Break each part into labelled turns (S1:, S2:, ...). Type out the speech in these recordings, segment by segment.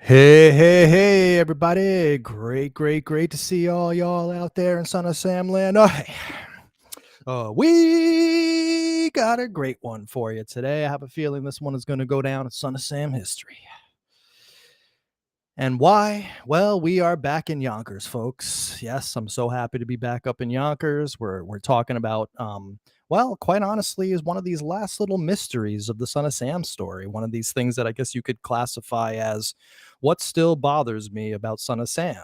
S1: Hey, everybody. Great to see all y'all out there in Son of Sam land. We got a great one for you today. I have a feeling this one is going to go down in Son of Sam history. And why? Well, we are back in Yonkers, folks. Yes, I'm so happy to be back up in Yonkers. We're talking about, well, quite honestly, is one of these last little mysteries of the Son of Sam story. One of these things that I guess you could classify as what still bothers me about Son of Sam.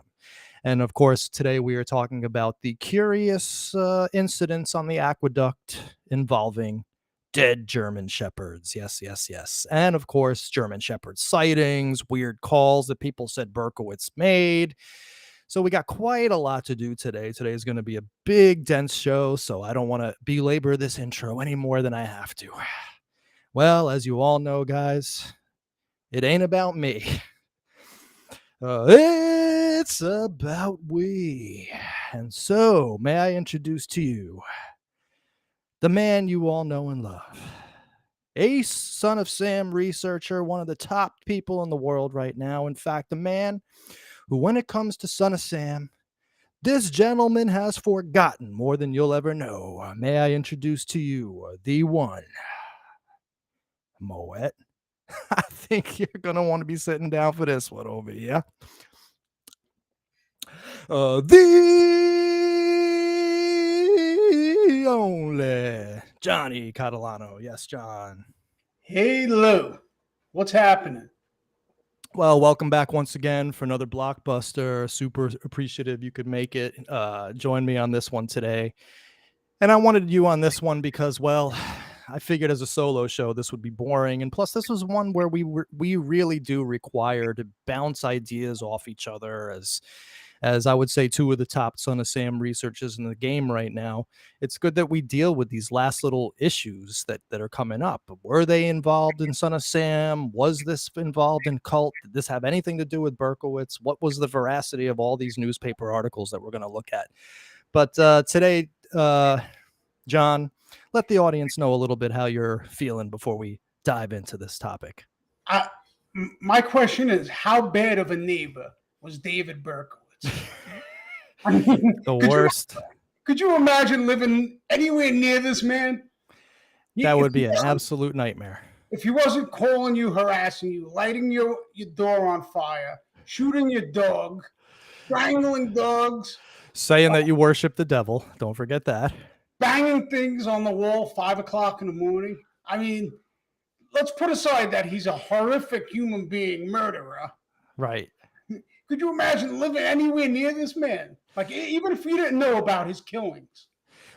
S1: And of course, today we are talking about the curious incidents on the aqueduct involving dead German shepherds. Yes. And of course, German shepherd sightings, weird calls that people said Berkowitz made. So we got quite a lot to do today. Today is going to be a big, dense show, so I don't want to belabor this intro any more than I have to. Well, as you all know, guys, it ain't about me. It's about we. And so, may I introduce to you the man you all know and love. A Son of Sam researcher, one of the top people in the world right now. In fact, the man who, when it comes to Son of Sam, this gentleman has forgotten more than you'll ever know. May I introduce to you the one, Moet. I think you're going to want to be sitting down for this one over here. The only Johnny Catalano. Yes, John.
S2: Hey, Lou. What's happening?
S1: Well, welcome back once again for another blockbuster. Super appreciative you could make it. Join me on this one today. And I wanted you on this one because, well, I figured as a solo show this would be boring, and plus this was one where we really do require to bounce ideas off each other as I would say two of the top Son of Sam researchers in the game right now. It's good that we deal with these last little issues that are coming up. Were they involved in Son of Sam? Was this involved in cult? Did this have anything to do with Berkowitz? What was the veracity of all these newspaper articles that we're going to look at? But today, John, let the audience know a little bit how you're feeling before we dive into this topic.
S2: My question is, how bad of a neighbor was David Berkowitz? I mean,
S1: The worst.
S2: Could you imagine living anywhere near this man?
S1: That would be an absolute nightmare.
S2: If he wasn't calling you, harassing you, lighting your door on fire, shooting your dog, strangling dogs,
S1: saying that you worship the devil. Don't forget that.
S2: Banging things on the wall 5 o'clock in the morning. I mean, let's put aside that he's a horrific human being murderer.
S1: Right.
S2: Could you imagine living anywhere near this man? Like, even if you didn't know about his killings.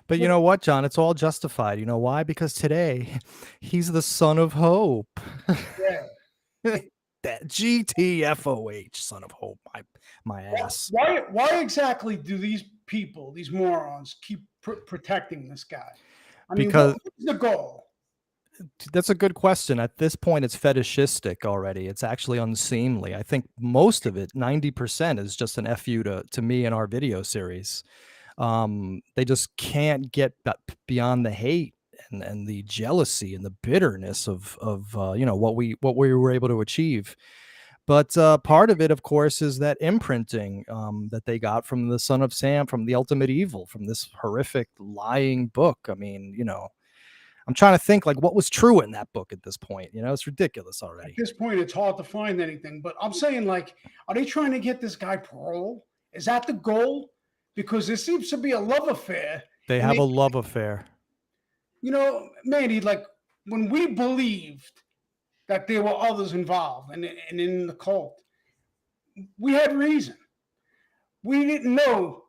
S1: But you know what, John? It's all justified. You know why? Because today he's the son of hope.
S2: Yeah.
S1: That GTFOH, son of hope. My ass.
S2: Why exactly do these people, these morons, keep protecting this guy? I mean, what's the goal?
S1: That's a good question. At this point, it's fetishistic already. It's actually unseemly. I think most of it, 90%, is just an FU to me in our video series. They just can't get beyond the hate and the jealousy and the bitterness of what we were able to achieve. But part of it, of course, is that imprinting that they got from the Son of Sam, from the Ultimate Evil, from this horrific lying book. I mean, I'm trying to think like what was true in that book at this point. It's ridiculous already.
S2: At this point, it's hard to find anything. But I'm saying, like, are they trying to get this guy parole? Is that the goal? Because there seems to be a love affair.
S1: They have a love affair.
S2: Manny, like when we believed that there were others involved and in the cult, we had reason. We didn't know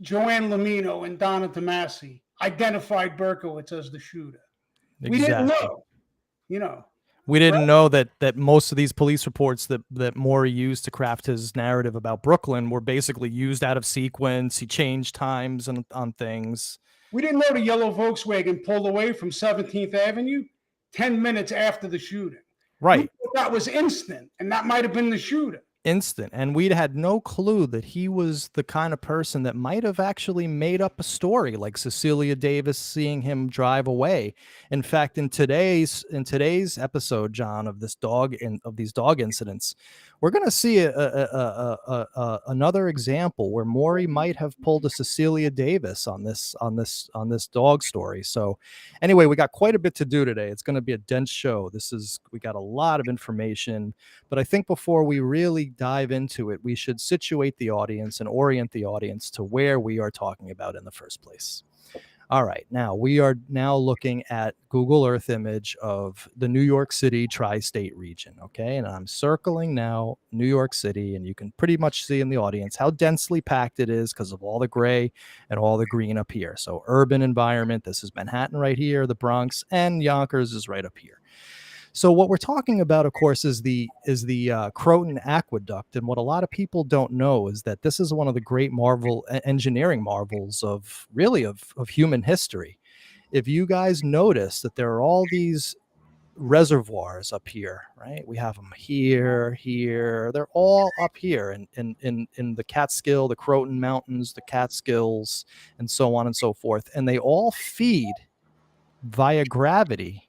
S2: Joanne Lamino and Donna Tomasi identified Berkowitz as the shooter.
S1: Exactly.
S2: We didn't know,
S1: We didn't know that most of these police reports that Maury used to craft his narrative about Brooklyn were basically used out of sequence. He changed times on things.
S2: We didn't know the yellow Volkswagen pulled away from 17th Avenue 10 minutes after the shooting.
S1: Right.
S2: That was instant, and that might have been the shooter.
S1: Instant. And we'd had no clue that he was the kind of person that might have actually made up a story like Cecilia Davis seeing him drive away. In fact, in today's episode, John, of these dog incidents, we're going to see another example where Maury might have pulled a Cecilia Davis on this dog story. So anyway, we got quite a bit to do today. It's going to be a dense show. We got a lot of information, but I think before we really dive into it, we should situate the audience and orient the audience to where we are talking about in the first place. All right, now we are now looking at Google Earth image of the New York City tri-state region, okay? And I'm circling now New York City, and you can pretty much see in the audience how densely packed it is because of all the gray and all the green up here. So urban environment, this is Manhattan right here, the Bronx, and Yonkers is right up here. So what we're talking about, of course, is the Croton Aqueduct, and what a lot of people don't know is that this is one of the great engineering marvels of human history. If you guys notice that there are all these reservoirs up here, right? We have them here, here. They're all up here in the Catskill, the Croton Mountains, the Catskills, and so on and so forth, and they all feed via gravity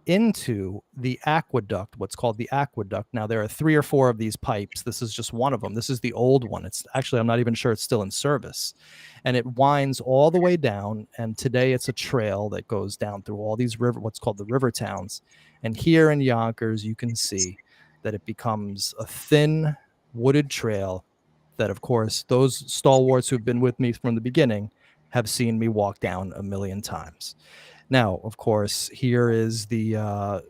S1: into the aqueduct, what's called the aqueduct. Now, there are 3 or 4 of these pipes. This is just one of them. This is the old one. It's actually, I'm not even sure it's still in service. And it winds all the way down. And today it's a trail that goes down through all these what's called the river towns. And here in Yonkers, you can see that it becomes a thin wooded trail that, of course, those stalwarts who've been with me from the beginning have seen me walk down a million times. Now, of course, here is the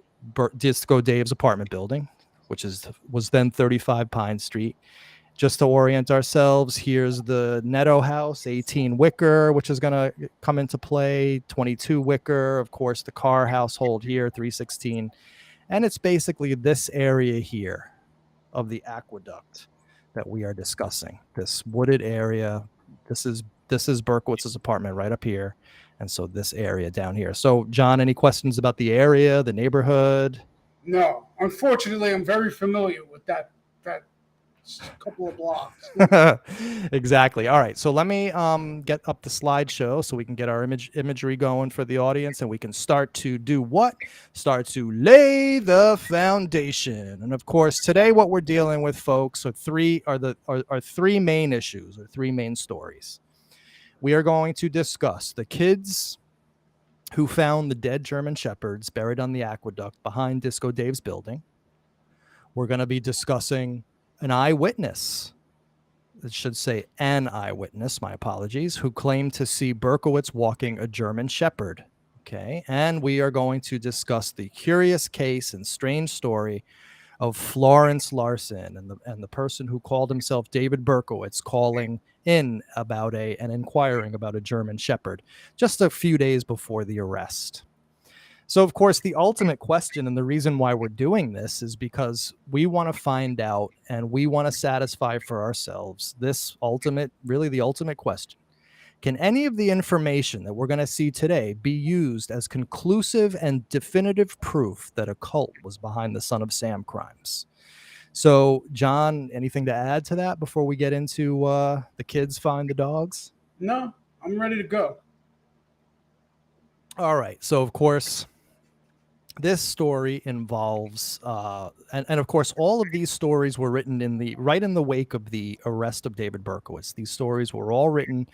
S1: Disco Dave's apartment building, which was then 35 Pine Street. Just to orient ourselves, here's the Netto House, 18 Wicker, which is going to come into play, 22 Wicker, of course, the Carr household here, 316. And it's basically this area here of the aqueduct that we are discussing, this wooded area. This is Berkowitz's apartment right up here. And so this area down here. So, John, any questions about the area, the neighborhood?
S2: No, unfortunately, I'm very familiar with that couple of blocks.
S1: Exactly. All right. So let me get up the slideshow so we can get our imagery going for the audience, and we can start to do what? Start to lay the foundation. And of course, today what we're dealing with, folks, are three main issues or 3 main stories. We are going to discuss the kids who found the dead German shepherds buried on the aqueduct behind Disco Dave's building. We're going to be discussing an eyewitness. It should say an eyewitness, my apologies, who claimed to see Berkowitz walking a German shepherd. Okay. And we are going to discuss the curious case and strange story of Florence Larsen and the person who called himself David Berkowitz calling in about and inquiring about a German shepherd just a few days before the arrest. So, of course, the ultimate question and the reason why we're doing this is because we want to find out and we want to satisfy for ourselves the ultimate question. Can any of the information that we're going to see today be used as conclusive and definitive proof that a cult was behind the Son of Sam crimes? So, John, anything to add to that before we get into the kids find the dogs?
S2: No, I'm ready to go.
S1: All right. So, of course, this story involves, and of course, all of these stories were written right in the wake of the arrest of David Berkowitz. These stories were all written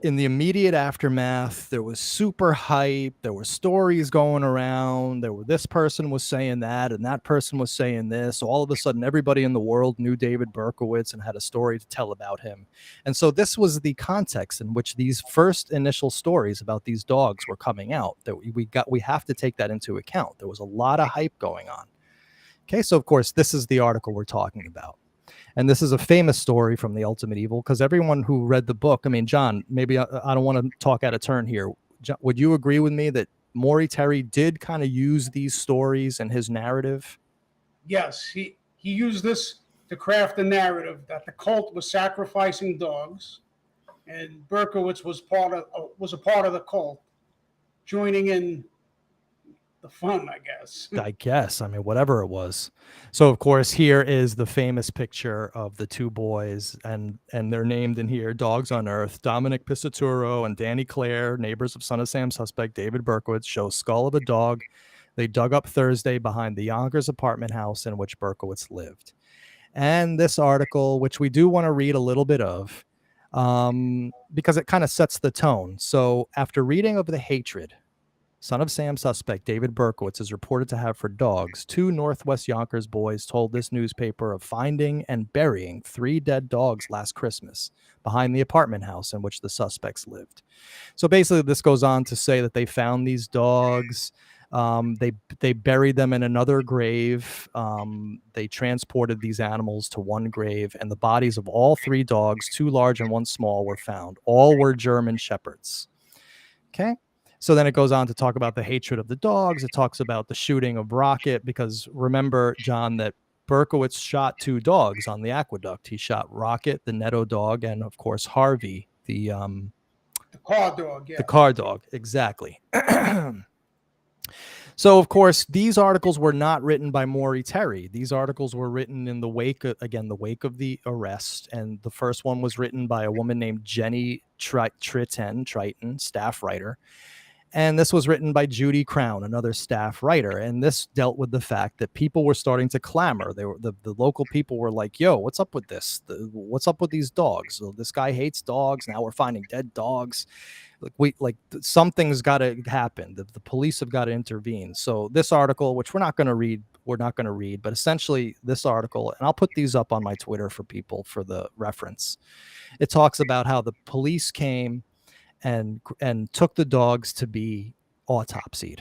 S1: in the immediate aftermath. There was super hype. There were stories going around. This person was saying that, and that person was saying this. So all of a sudden, everybody in the world knew David Berkowitz and had a story to tell about him. And so this was the context in which these first initial stories about these dogs were coming out. That we have to take that into account. There was a lot of hype going on. Okay, so of course, this is the article we're talking about. And this is a famous story from The Ultimate Evil because everyone who read the book, I mean, John, maybe I don't want to talk out of turn here. John, would you agree with me that Maury Terry did kind of use these stories in his narrative?
S2: Yes, he used this to craft the narrative that the cult was sacrificing dogs, and Berkowitz was a part of the cult, joining in the fun, I guess.
S1: I guess. I mean, whatever it was. So, of course, here is the famous picture of the 2 boys, and they're named in here, Dogs on Earth. Dominic Pisaturo and Danny Clare, neighbors of Son of Sam suspect David Berkowitz, show skull of a dog They dug up Thursday behind the Yonkers apartment house in which Berkowitz lived. And this article, which we do want to read a little bit of, because it kind of sets the tone. So after reading of the hatred Son of Sam suspect David Berkowitz is reported to have for dogs, 2 Northwest Yonkers boys told this newspaper of finding and burying 3 dead dogs last Christmas behind the apartment house in which the suspects lived. So basically, this goes on to say that they found these dogs. They buried them in another grave. They transported these animals to one grave, and the bodies of all 3 dogs, 2 large and 1 small, were found. All were German Shepherds. Okay. So then it goes on to talk about the hatred of the dogs. It talks about the shooting of Rocket, because remember, John, that Berkowitz shot 2 dogs on the Aqueduct. He shot Rocket, the Netto dog, and of course Harvey, the
S2: car dog. Yeah.
S1: The car dog. Exactly. So, of course, these articles were not written by Maury Terry. These articles were written in the wake of, again, the wake of the arrest. And the first one was written by a woman named Jenny Triton, staff writer. And this was written by Judy Crown, another staff writer. And this dealt with the fact that people were starting to clamor. They were the local people were like, yo, what's up with this? What's up with these dogs? So this guy hates dogs. Now we're finding dead dogs. Something's got to happen. The police have got to intervene. So this article, which we're not going to read, but essentially this article, and I'll put these up on my Twitter for people for the reference. It talks about how the police came and took the dogs to be autopsied.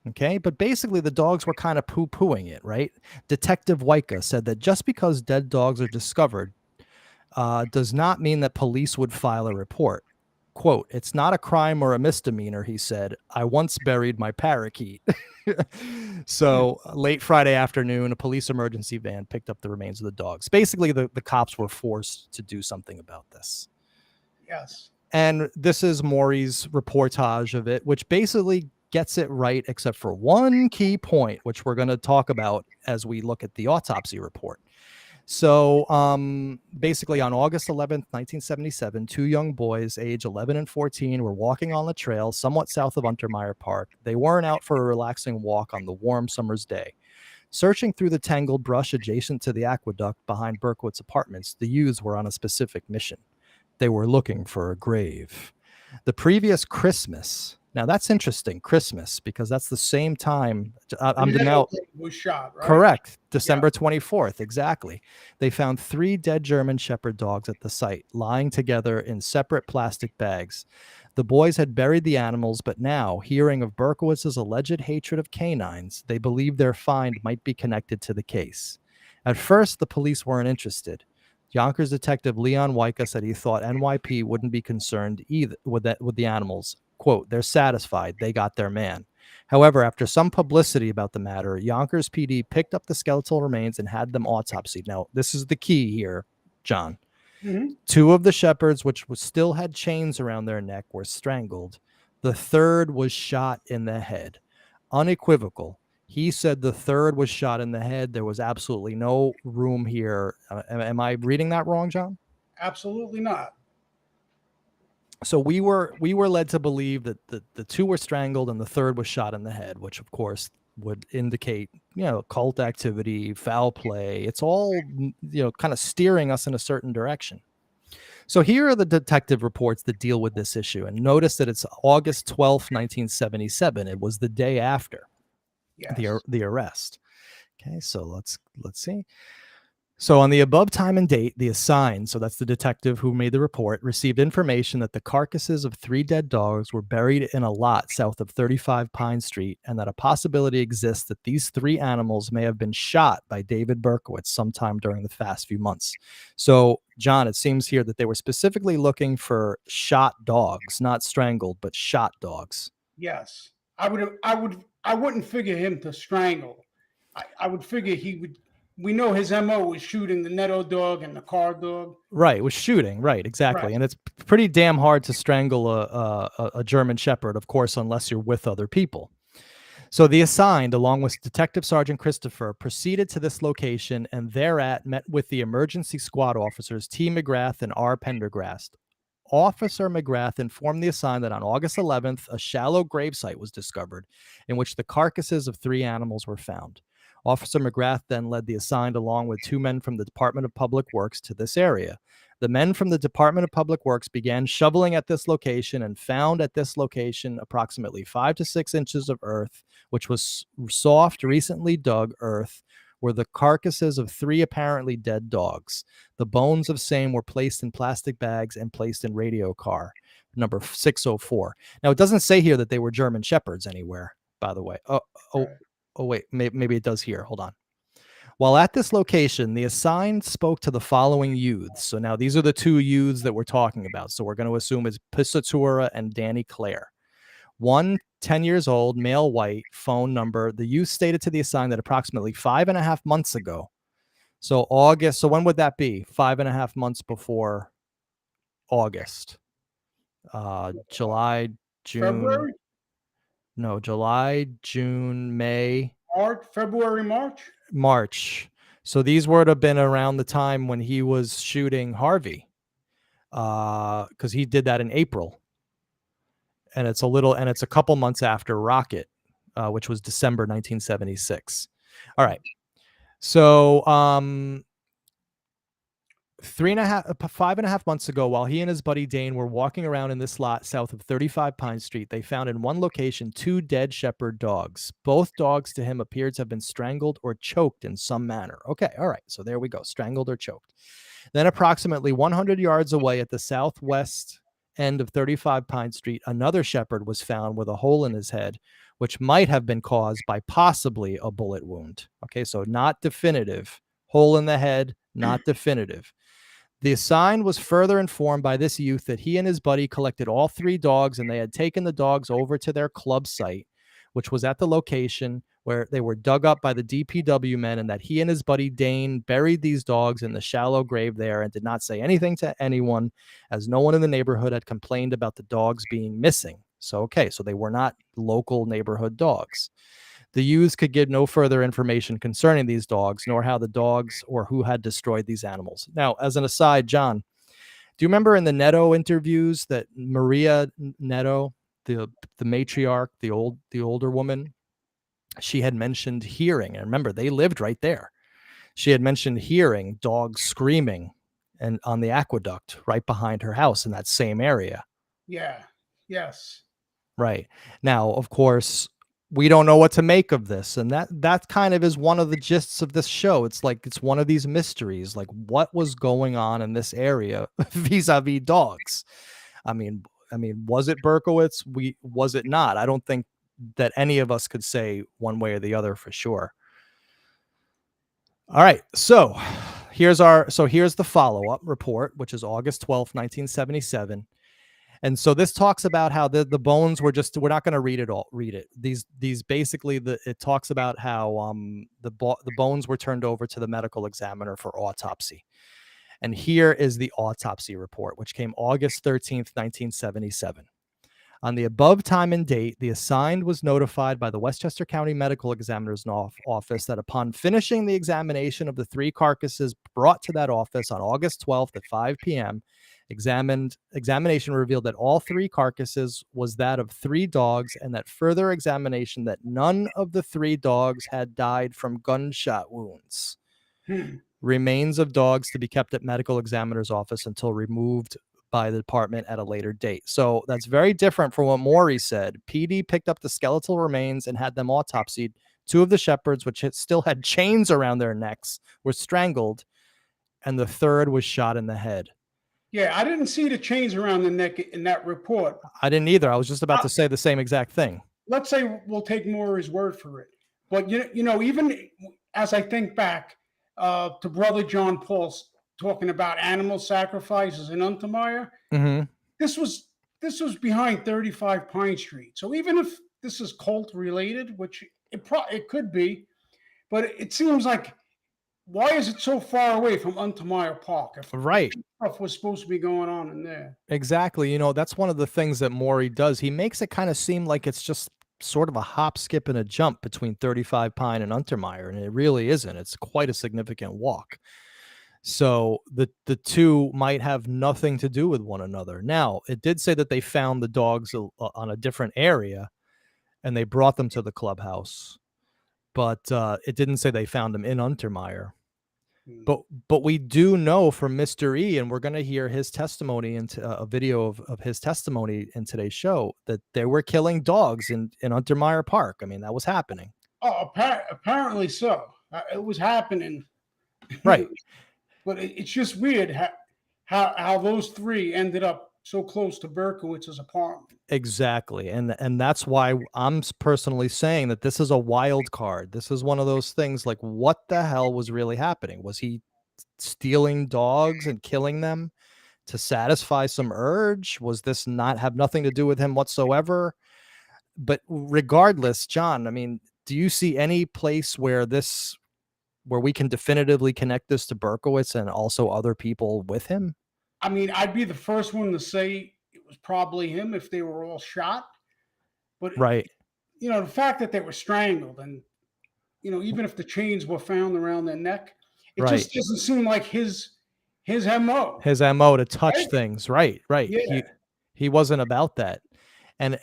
S1: Okay. But basically the dogs were kind of poo-pooing it, right? Detective Wyka said that just because dead dogs are discovered does not mean that police would file a report. Quote, it's not a crime or a misdemeanor, he said. I once buried my parakeet. So late Friday afternoon, a police emergency van picked up the remains of the dogs. Basically, the cops were forced to do something about this.
S2: Yes.
S1: And this is Maury's reportage of it, which basically gets it right, except for one key point, which we're going to talk about as we look at the autopsy report. So basically on August 11th, 1977, 2 young boys, age 11 and 14, were walking on the trail somewhat south of Untermeyer Park. They weren't out for a relaxing walk on the warm summer's day. Searching through the tangled brush adjacent to the aqueduct behind Berkowitz's apartments, the youths were on a specific mission. They were looking for a grave. The previous Christmas, now that's interesting, Christmas, because that's the same time
S2: was shot, right?
S1: Correct. December 24th, exactly. They found 3 dead German Shepherd dogs at the site, lying together in separate plastic bags. The boys had buried the animals, but now, hearing of Berkowitz's alleged hatred of canines, they believed their find might be connected to the case. At first, the police weren't interested. Yonkers detective Leon Wyka said he thought NYP wouldn't be concerned either with the animals. Quote, they're satisfied. They got their man. However, after some publicity about the matter, Yonkers PD picked up the skeletal remains and had them autopsied. Now, this is the key here, John.
S2: Mm-hmm.
S1: 2 of the shepherds, which still had chains around their neck, were strangled. The 3rd was shot in the head. Unequivocal. He said the 3rd was shot in the head. There was absolutely no room here. Am I reading that wrong, John?
S2: Absolutely not.
S1: So we were led to believe that the 2 were strangled and the 3rd was shot in the head, which of course would indicate, cult activity, foul play. It's all, kind of steering us in a certain direction. So here are the detective reports that deal with this issue. And notice that it's August 12th, 1977. It was the day after the arrest. Okay, so let's see. So on the above time and date, the assigned, so that's the detective who made the report, received information that the carcasses of 3 dead dogs were buried in a lot south of 35 Pine Street, and that a possibility exists that these 3 animals may have been shot by David Berkowitz sometime during the past few months. So, John, it seems here that they were specifically looking for shot dogs, not strangled, but shot dogs.
S2: Yes. I wouldn't figure him to strangle. I would figure he would. We know his MO was shooting the Netto dog and the car dog.
S1: Right, it was shooting. Right, exactly.
S2: Right.
S1: And it's pretty damn hard to strangle a German Shepherd, of course, unless you're with other people. So the assigned, along with Detective Sergeant Christopher, proceeded to this location and thereat met with the emergency squad officers T. McGrath and R. Pendergrast. Officer McGrath informed the assigned that on August 11th, a shallow gravesite was discovered in which the carcasses of 3 animals were found. Officer McGrath then led the assigned along with 2 men from the Department of Public Works to this area. The men from the Department of Public Works began shoveling at this location and found at this location approximately 5 to 6 inches of earth, which was soft, recently dug earth, were the carcasses of 3 apparently dead dogs. The bones of same were placed in plastic bags and placed in radio car number 604. Now, it doesn't say here that they were German Shepherds anywhere, by the way. Wait, maybe it does here. Hold on. While at this location, the assigned spoke to the following youths. So now these are the 2 youths that we're talking about. So we're going to assume it's Pisatura and Danny Clare. One, 10 years old, male, white, phone number. The youth stated to the assigned that approximately 5.5 months ago. So August. So when would that be? 5.5 months before August. July, June.
S2: February,
S1: No, July, June, May.
S2: March, February,
S1: March. So these would have been around the time when he was shooting Harvey, because he did that in April, and it's a couple months after Rocket, which was December 1976. All right. So 5.5 months ago, while he and his buddy Dane were walking around in this lot south of 35 Pine Street, they found in one location 2 dead shepherd dogs. Both dogs to him appeared to have been strangled or choked in some manner. Okay, all right, so there we go, strangled or choked. Then approximately 100 yards away at the southwest end of 35 Pine Street, another shepherd was found with a hole in his head, which might have been caused by possibly a bullet wound. Okay, so not definitive. Hole in the head, not definitive. The assigned was further informed by this youth that he and his buddy collected all 3 dogs and they had taken the dogs over to their club site, which was at the location where they were dug up by the DPW men, and that he and his buddy Dane buried these dogs in the shallow grave there and did not say anything to anyone, as no one in the neighborhood had complained about the dogs being missing. So, okay, so they were not local neighborhood dogs. The youths could give no further information concerning these dogs, nor how the dogs or who had destroyed these animals. Now, as an aside, John, do you remember in the Netto interviews that Maria Netto, the matriarch, the older woman, she had mentioned hearing, and remember, they lived right there. She had mentioned hearing dogs screaming and on the aqueduct right behind her house in that same area.
S2: Yeah. Yes.
S1: Right. Now, of course, we don't know what to make of this, and that kind of is one of the gists of this show. It's like it's one of these mysteries, like what was going on in this area vis-a-vis dogs. I mean, was it Berkowitz? Was it not? I don't think that any of us could say one way or the other for sure. All right, so here's the follow-up report, which is August 12th, 1977. And so this talks about how the bones were we're not going to read it. These basically, it talks about how the bones were turned over to the medical examiner for autopsy. And here is the autopsy report, which came August 13th, 1977. On the above time and date, the assigned was notified by the Westchester County Medical Examiner's office that upon finishing the examination of the 3 carcasses brought to that office on August 12th at 5 p.m., examination revealed that all 3 carcasses was that of 3 dogs, and that further examination that none of the 3 dogs had died from gunshot wounds. Remains of dogs to be kept at medical examiner's office until removed by the department at a later date. So that's very different from what Maury said. PD picked up the skeletal remains and had them autopsied. 2 of the shepherds, which still had chains around their necks, were strangled, and the 3rd was shot in the head.
S2: Yeah, I didn't see the chains around the neck in that report.
S1: I didn't either. I was just about to say the same exact thing.
S2: Let's say we'll take Maury's word for it. But, you know, even as I think back to Brother John Paul's talking about animal sacrifices in Untermeyer, this was behind 35 Pine Street. So even if this is cult related, which it could be, but it seems like, why is it so far away from Untermeyer Park? If
S1: right.
S2: Stuff was supposed to be going on in there.
S1: Exactly. You know, that's one of the things that Maury does. He makes it kind of seem like it's just sort of a hop, skip, and a jump between 35 Pine and Untermeyer, and it really isn't. It's quite a significant walk. So the two might have nothing to do with one another. Now, it did say that they found the dogs on a different area and they brought them to the clubhouse, but it didn't say they found them in Untermeyer.
S2: Hmm.
S1: But we do know from Mr. E, and we're going to hear his testimony into a video of his testimony in today's show, that they were killing dogs in Untermeyer Park. I mean, that was happening.
S2: Oh, apparently so. It was happening,
S1: Right.
S2: but it's just weird how those three ended up so close to Berkowitz's apartment.
S1: Exactly. And that's why I'm personally saying that this is a wild card. This is one of those things like, what the hell was really happening? Was he stealing dogs and killing them to satisfy some urge? Was this not have nothing to do with him whatsoever? But regardless, John, I mean, do you see any place where we can definitively connect this to Berkowitz and also other people with him?
S2: I mean, I'd be the first one to say it was probably him if they were all shot. But
S1: Right.
S2: the fact that they were strangled, and even if the chains were found around their neck, it
S1: Right.
S2: just doesn't seem like his mo.
S1: His MO to touch
S2: Right?
S1: things. Right. Right.
S2: Yeah.
S1: He wasn't about that. And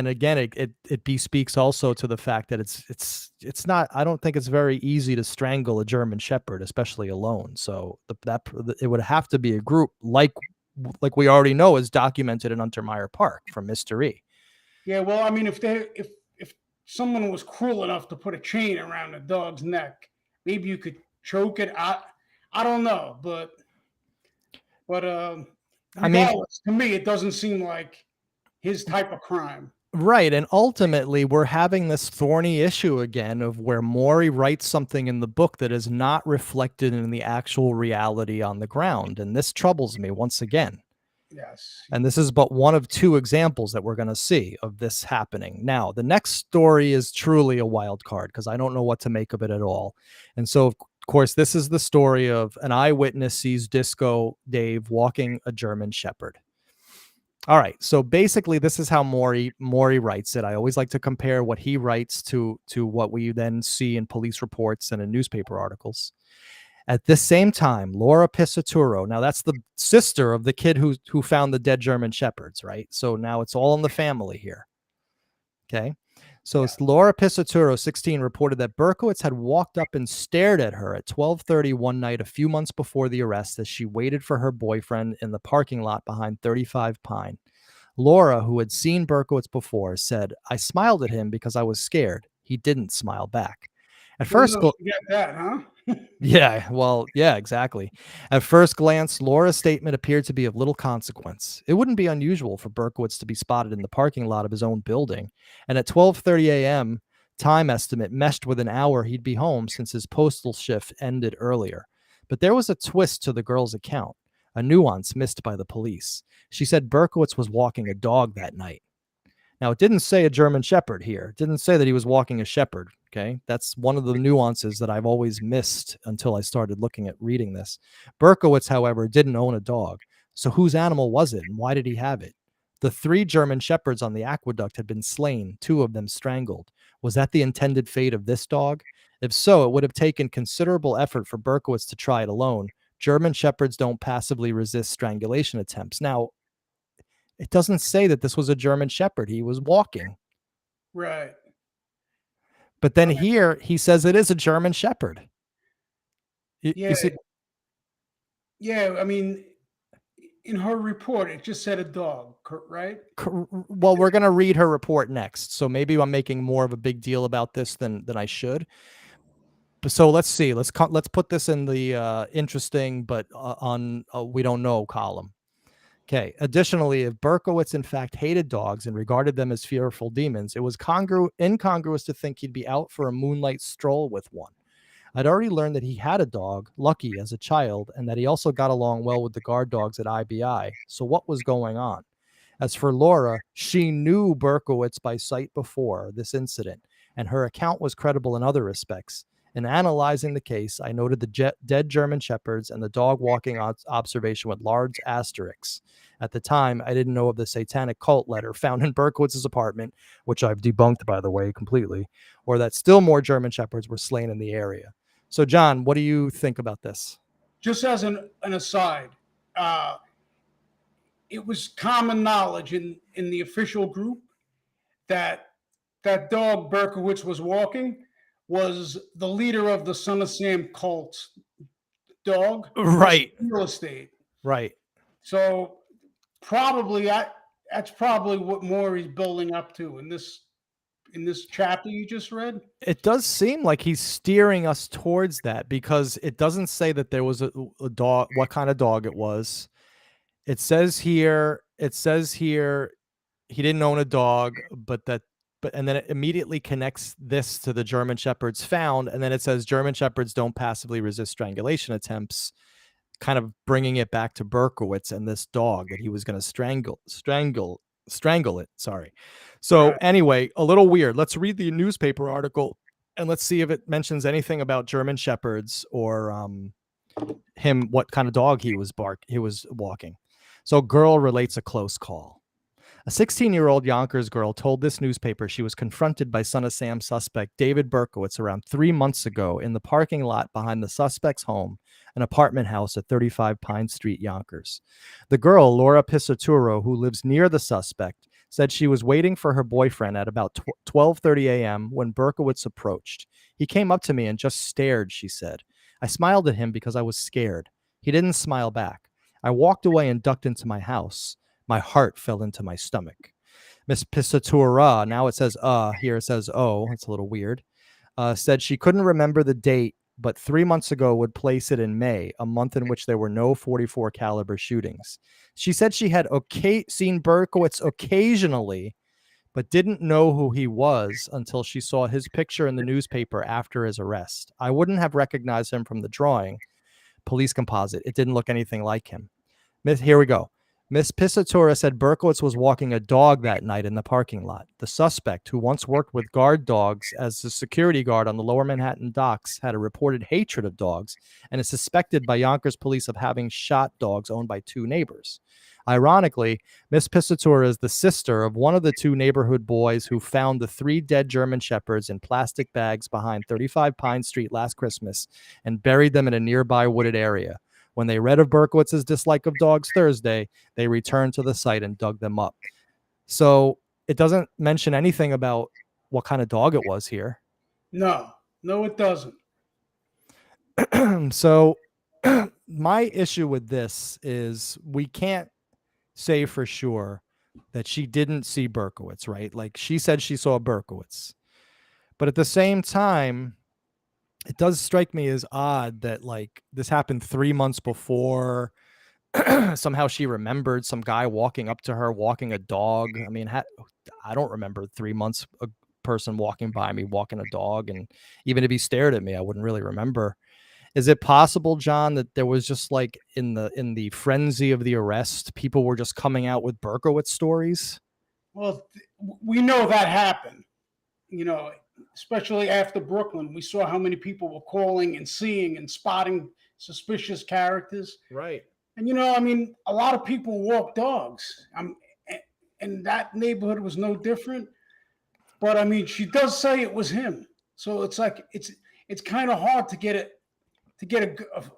S1: again, it bespeaks also to the fact that it's not. I don't think it's very easy to strangle a German Shepherd, especially alone. So it would have to be a group like we already know is documented in Untermeyer Park from Mr. E.
S2: Yeah. Well, I mean, if someone was cruel enough to put a chain around a dog's neck, maybe you could choke it. I don't know, but
S1: I mean,
S2: regardless, to me, it doesn't seem like his type of crime.
S1: right. And ultimately, we're having this thorny issue again of where Maury writes something in the book that is not reflected in the actual reality on the ground. And this troubles me once again.
S2: Yes.
S1: And this is but one of two examples that we're going to see of this happening. Now, the next story is truly a wild card because I don't know what to make of it at all. And so, of course, this is the story of an eyewitness sees Disco Dave walking a German Shepherd. All right. So basically, this is how Maury writes it. I always like to compare what he writes to what we then see in police reports and in newspaper articles. At this same time, Laura Pisaturo, now that's the sister of the kid who found the dead German Shepherds, right? So now it's all in the family here. Okay. So
S2: Yeah.
S1: it's Laura Pisaturo, 16, reported that Berkowitz had walked up and stared at her at 12:30 one night a few months before the arrest as she waited for her boyfriend in the parking lot behind 35 Pine. Laura, who had seen Berkowitz before, said, "I smiled at him because I was scared. He didn't smile back." At
S2: We'll
S1: first,
S2: never forget that, huh?
S1: yeah, well, yeah, exactly. At first glance, Laura's statement appeared to be of little consequence. It wouldn't be unusual for Berkowitz to be spotted in the parking lot of his own building, and at 12:30 a.m., time estimate meshed with an hour he'd be home since his postal shift ended earlier. But there was a twist to the girl's account, a nuance missed by the police. She said Berkowitz was walking a dog that night. Now, it didn't say a German Shepherd here. It didn't say that he was walking a shepherd. Okay. That's one of the nuances that I've always missed until I started looking at reading this. Berkowitz, however, didn't own a dog. So whose animal was it and why did he have it? The three German Shepherds on the Aqueduct had been slain, two of them strangled. Was that the intended fate of this dog? If so, it would have taken considerable effort for Berkowitz to try it alone. German Shepherds don't passively resist strangulation attempts. Now, it doesn't say that this was a German Shepherd. He was walking.
S2: Right.
S1: But then here he says it is a German Shepherd.
S2: Yeah.
S1: You see,
S2: Yeah. I mean, in her report, it just said a dog, right?
S1: well, we're going to read her report next. So maybe I'm making more of a big deal about this than I should. But so let's see. Let's put this in the interesting but on we don't know column. Okay. Additionally, if Berkowitz in fact hated dogs and regarded them as fearful demons, it was incongruous to think he'd be out for a moonlight stroll with one. I'd already learned that he had a dog, Lucky, as a child, and that he also got along well with the guard dogs at IBI. So what was going on? As for Laura, she knew Berkowitz by sight before this incident, and her account was credible in other respects. In analyzing the case, I noted the dead German Shepherds and the dog walking observation with large asterisks. At the time, I didn't know of the satanic cult letter found in Berkowitz's apartment, which I've debunked, by the way, completely, or that still more German Shepherds were slain in the area. So, John, what do you think about this?
S2: just as an aside, uh, it was common knowledge in the official group that that dog Berkowitz was walking was the leader of the Son of Sam cult's dog for
S1: Right.
S2: real estate.
S1: Right.
S2: So probably that's probably what Maury's building up to in this chapter you just read.
S1: It does seem like he's steering us towards that because it doesn't say that there was a dog, what kind of dog it was. It says here he didn't own a dog, and then it immediately connects this to the German Shepherds found, and then it says German Shepherds don't passively resist strangulation attempts, kind of bringing it back to Berkowitz and this dog that he was going to strangle it. Sorry. So
S2: Right.
S1: anyway, a little weird. Let's read the newspaper article and let's see if it mentions anything about German Shepherds or him, what kind of dog he was walking. So girl relates a close call. A 16-year-old Yonkers girl told this newspaper she was confronted by Son of Sam suspect David Berkowitz around 3 months ago in the parking lot behind the suspect's home, an apartment house at 35 Pine Street, Yonkers. The girl, Laura Pisaturo, who lives near the suspect, said she was waiting for her boyfriend at about 12:30 a.m. when Berkowitz approached. He came up to me and just stared, she said. I smiled at him because I was scared. He didn't smile back. I walked away and ducked into my house. My heart fell into my stomach. Miss Pisatura, now it says here it says oh, it's a little weird, said she couldn't remember the date, but 3 months ago would place it in May, a month in which there were no .44 caliber shootings. She said she had seen Berkowitz occasionally, but didn't know who he was until she saw his picture in the newspaper after his arrest. I wouldn't have recognized him from the drawing, police composite. It didn't look anything like him. Here we go. Miss Pisatura said Berkowitz was walking a dog that night in the parking lot. The suspect, who once worked with guard dogs as a security guard on the Lower Manhattan docks, had a reported hatred of dogs and is suspected by Yonkers police of having shot dogs owned by 2 neighbors. Ironically, Miss Pisatura is the sister of one of the 2 neighborhood boys who found the 3 dead German Shepherds in plastic bags behind 35 Pine Street last Christmas and buried them in a nearby wooded area. When they read of Berkowitz's dislike of dogs Thursday, they returned to the site and dug them up. So it doesn't mention anything about what kind of dog it was here.
S2: No, it doesn't.
S1: So my issue with this is we can't say for sure that she didn't see Berkowitz, right? Like she said she saw Berkowitz. But at the same time, it does strike me as odd that like this happened 3 months before. Somehow she remembered some guy walking up to her, walking a dog. I mean, I don't remember 3 months a person walking by me, walking a dog. And even if he stared at me, I wouldn't really remember. Is it possible, John, that there was just like in the frenzy of the arrest, people were just coming out with Berkowitz stories?
S2: Well, we know that happened. Especially after Brooklyn, we saw how many people were calling and seeing and spotting suspicious characters.
S1: Right.
S2: And I mean, a lot of people walk dogs. And that neighborhood was no different. But I mean, she does say it was him. So it's like it's kind of hard to get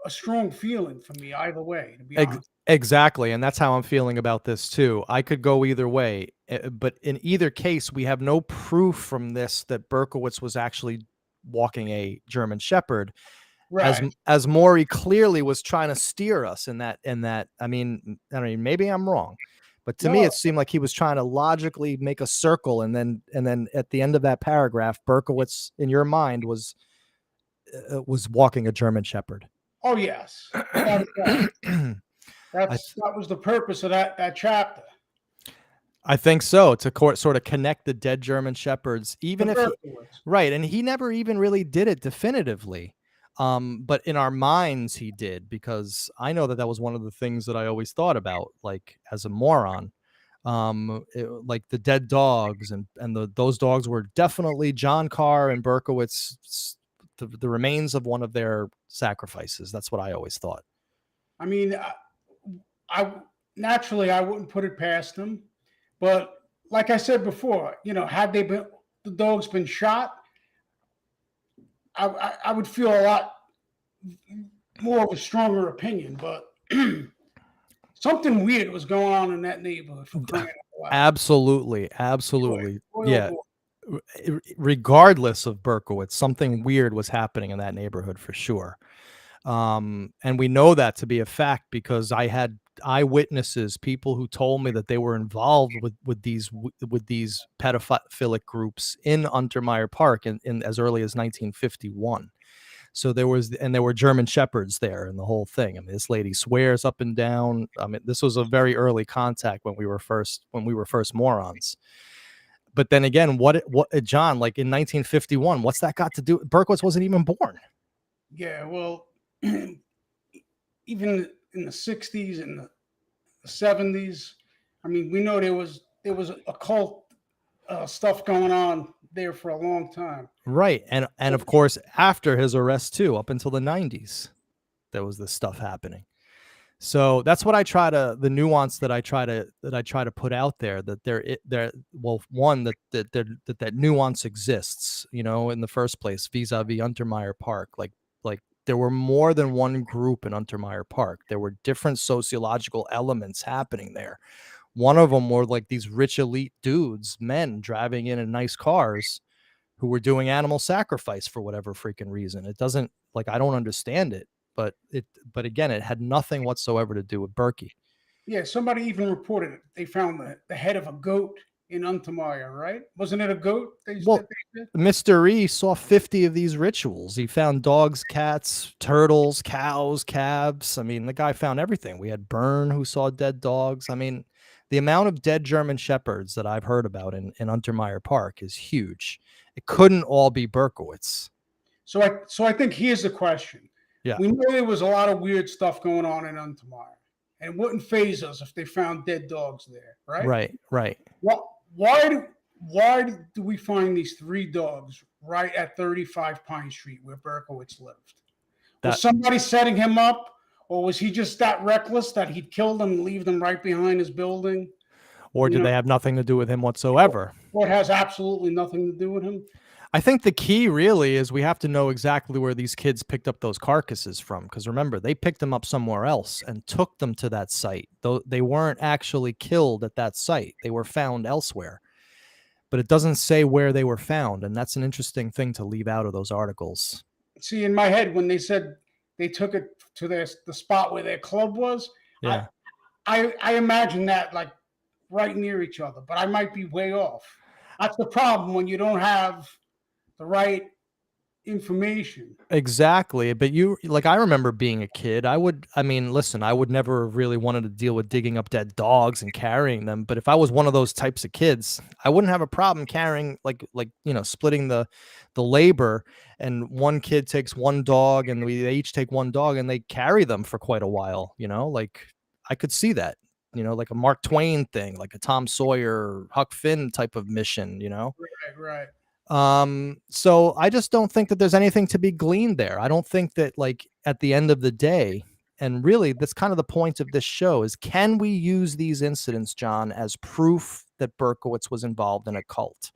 S2: a strong feeling from me either way, to be honest.
S1: Exactly. And that's how I'm feeling about this too. I could go either way, but in either case, we have no proof from this that Berkowitz was actually walking a German Shepherd.
S2: Right.
S1: As Maury clearly was trying to steer us in that, I mean, maybe I'm wrong, but to me, it seemed like he was trying to logically make a circle. And then at the end of that paragraph, Berkowitz in your mind was walking a German Shepherd.
S2: Oh, yes. That was the purpose of that chapter.
S1: I think so, to sort of connect the dead German Shepherds, even if right, and he never even really did it definitively, but in our minds he did, because I know that was one of the things that I always thought about, like as a moron, like the dead dogs, and those dogs were definitely John Carr and Berkowitz, the remains of one of their sacrifices. That's what I always thought.
S2: I mean, I naturally I wouldn't put it past them. But like I said before, had the dogs been shot, I would feel a lot more of a stronger opinion, but something weird was going on in that neighborhood for crying out loud.
S1: Absolutely,
S2: Boy,
S1: absolutely.
S2: boy, oh
S1: Yeah.
S2: boy.
S1: Regardless of Berkowitz, something weird was happening in that neighborhood for sure. And we know that to be a fact because I had eyewitnesses, people who told me that they were involved with these pedophilic groups in Untermeyer Park in as early as 1951. So there were German shepherds there and the whole thing. I mean, this lady swears up and down. I mean, this was a very early contact when we were first morons. But then again, what John, like in 1951, what's that got to do? Berkowitz wasn't even born.
S2: Yeah, well, even in the 60s and the 70s, I mean, we know there was occult stuff going on there for a long time.
S1: Right. And of course, after his arrest too, up until the 90s, there was this stuff happening. So that's what I try to the nuance that I try to put out there that there well one that nuance exists, you know, in the first place vis-a-vis Untermeyer Park. Like there were more than one group in Untermeyer Park. There were different sociological elements happening there. One of them were like these rich elite dudes, men driving in nice cars who were doing animal sacrifice for whatever freaking reason. It doesn't like I don't understand it, but again, it had nothing whatsoever to do with Berkey.
S2: Yeah, somebody even reported it. They found the head of a goat in Untermeyer, right? Wasn't it a goat?
S1: Well,
S2: They said?
S1: Mr. E saw 50 of these rituals. He found dogs, cats, turtles, cows, calves. I mean, the guy found everything. We had Byrne who saw dead dogs. I mean, the amount of dead German shepherds that I've heard about in Untermeyer Park is huge. It couldn't all be Berkowitz.
S2: So I think here's the question.
S1: Yeah.
S2: We know there was a lot of weird stuff going on in Untermeyer, and it wouldn't phase us if they found dead dogs there, right?
S1: Right, right.
S2: What? Why do we find these three dogs right at 35 Pine Street where Berkowitz lived? Was
S1: That
S2: somebody setting him up, or was he just that reckless that he'd kill them and leave them right behind his building?
S1: or
S2: You
S1: did
S2: know,
S1: they have nothing to do with him whatsoever?
S2: what has absolutely nothing to do with him?
S1: I think the key really is we have to know exactly where these kids picked up those carcasses from. Because remember, they picked them up somewhere else and took them to that site. Though they weren't actually killed at that site, they were found elsewhere. But it doesn't say where they were found. And that's an interesting thing to leave out of those articles.
S2: See, in my head, when they said they took it to the spot where their club was, I,
S1: Yeah.
S2: I imagine that like right near each other, but I might be way off. That's the problem when you don't have the right information.
S1: Exactly. But you like I remember being a kid. I mean, listen, I would never have really wanted to deal with digging up dead dogs and carrying them. But if I was one of those types of kids, I wouldn't have a problem carrying you know, splitting the labor and one kid takes one dog and they each take one dog and they carry them for quite a while, you know, like I could see that, you know, like a Mark Twain thing, like a Tom Sawyer, Huck Finn type of mission, you know.
S2: Right, right.
S1: So I just don't think that there's anything to be gleaned there. I don't think that like at the end of the day, and really that's kind of the point of this show is can we use these incidents, John, as proof that Berkowitz was involved in a cult?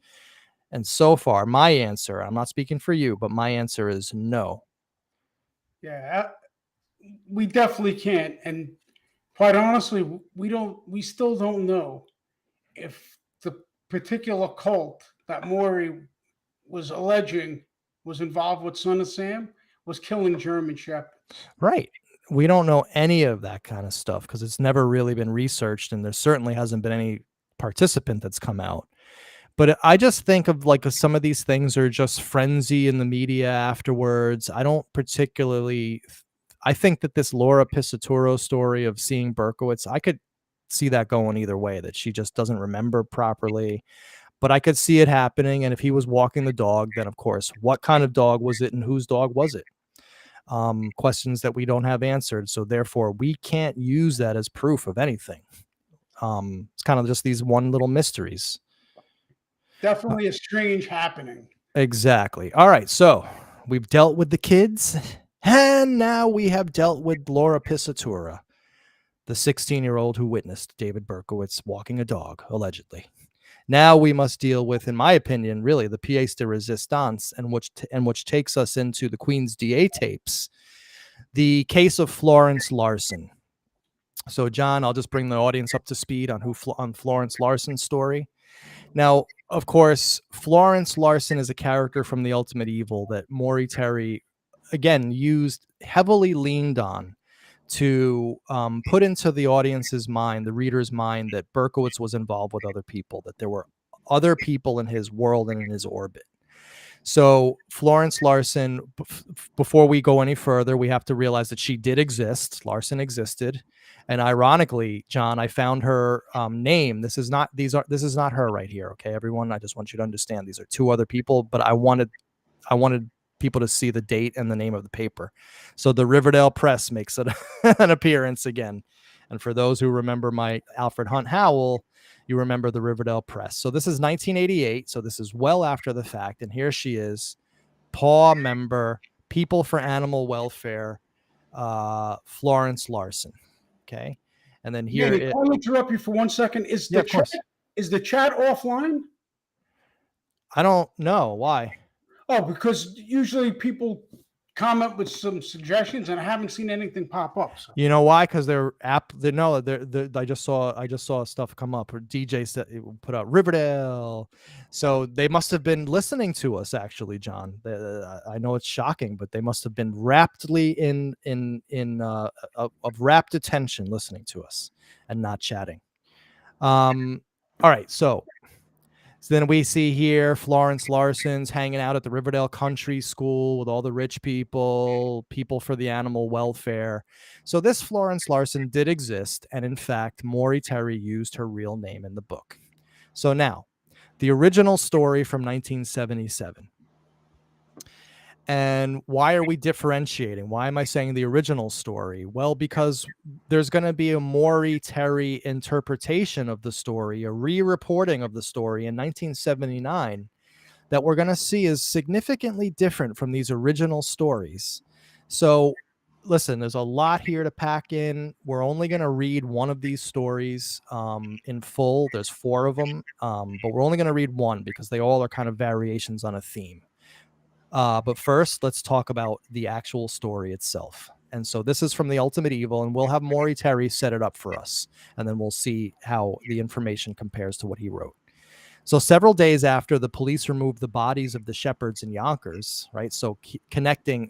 S1: And so far, my answer, I'm not speaking for you, but my answer is no.
S2: Yeah, we definitely can't. And quite honestly, we still don't know if the particular cult that Maury was alleging was involved with Son of Sam was killing German shepherds.
S1: Right. We don't know any of that kind of stuff because it's never really been researched and there certainly hasn't been any participant that's come out. But I just think of like some of these things are just frenzy in the media afterwards. I don't particularly I think that this Laura Pisaturo story of seeing Berkowitz, I could see that going either way, that she just doesn't remember properly. But I could see it happening. And if he was walking the dog, then of course, what kind of dog was it and whose dog was it? Questions that we don't have answered. So therefore, we can't use that as proof of anything. It's kind of just these one little mysteries.
S2: Definitely a strange happening.
S1: Exactly. All right. So we've dealt with the kids, and now we have dealt with Laura Pissatura, the 16-year-old who witnessed David Berkowitz walking a dog, allegedly. Now we must deal with, in my opinion, really the pièce de résistance, and which takes us into the Queen's DA tapes The case of Florence Larson. So, John, I'll just bring the audience up to speed on on Florence Larson's story. Now, of course, Florence Larson is a character from The Ultimate Evil that Maury Terry, again, heavily leaned on to put into the audience's mind, the reader's mind, that Berkowitz was involved with other people, that there were other people in his world and in his orbit. So Florence Larson, before we go any further, we have to realize that she did exist. Larson existed, and ironically, John, I found her name. This is not her right here. Okay, everyone, I just want you to understand these are two other people, but I wanted people to see the date and the name of the paper. So the Riverdale Press makes an appearance again, and for those who remember my Alfred Hunt Howell, you remember the Riverdale Press. So this is 1988. So this is well after the fact. And here she is, PAW member, People for Animal Welfare, Florence Larson. Okay. And then here,
S2: Can I interrupt you for 1 second? Is the chat offline?
S1: I don't know why.
S2: Oh, because usually people comment with some suggestions, and I haven't seen anything pop up. So.
S1: You know why? Because I just saw stuff come up. Or DJ said put out Riverdale, so they must have been listening to us. Actually, John, I know it's shocking, but they must have been raptly of rapt attention, listening to us and not chatting. All right, so then we see here Florence Larson's hanging out at the Riverdale Country School with all the rich people, people for the animal welfare. So this Florence Larson did exist, and in fact, Maury Terry used her real name in the book. So now, the original story from 1977. And why are we differentiating? Why am I saying the original story? Well, because there's going to be a Maury Terry interpretation of the story, a re-reporting of the story in 1979 that we're going to see is significantly different from these original stories. So listen, there's a lot here to pack in. We're only going to read one of these stories in full. There's 4 of them, but we're only going to read one because they all are kind of variations on a theme. But first, let's talk about the actual story itself. And so this is from The Ultimate Evil, and we'll have Maury Terry set it up for us, and then we'll see how the information compares to what he wrote. So several days after the police removed the bodies of the shepherds in Yonkers, right? So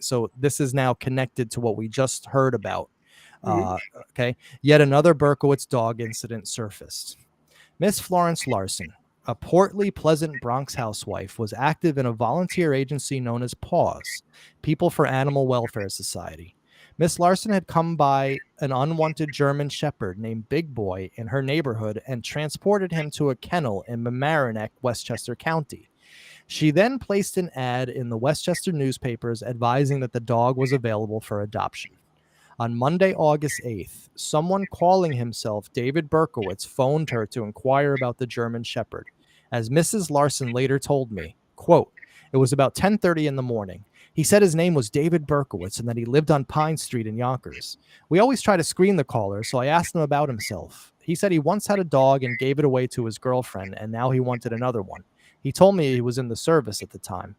S1: so this is now connected to what we just heard about. Okay. Yet another Berkowitz dog incident surfaced. Miss Florence Larson, a portly, pleasant Bronx housewife, was active in a volunteer agency known as PAWS, People for Animal Welfare Society. Miss Larson had come by an unwanted German shepherd named Big Boy in her neighborhood and transported him to a kennel in Mamaroneck, Westchester County. She then placed an ad in the Westchester newspapers advising that the dog was available for adoption. On Monday, August 8th, someone calling himself David Berkowitz phoned her to inquire about the German Shepherd. As Mrs. Larson later told me, quote, "It was about 10:30 in the morning. He said his name was David Berkowitz and that he lived on Pine Street in Yonkers. We always try to screen the caller, so I asked him about himself. He said he once had a dog and gave it away to his girlfriend, and now he wanted another one. He told me he was in the service at the time.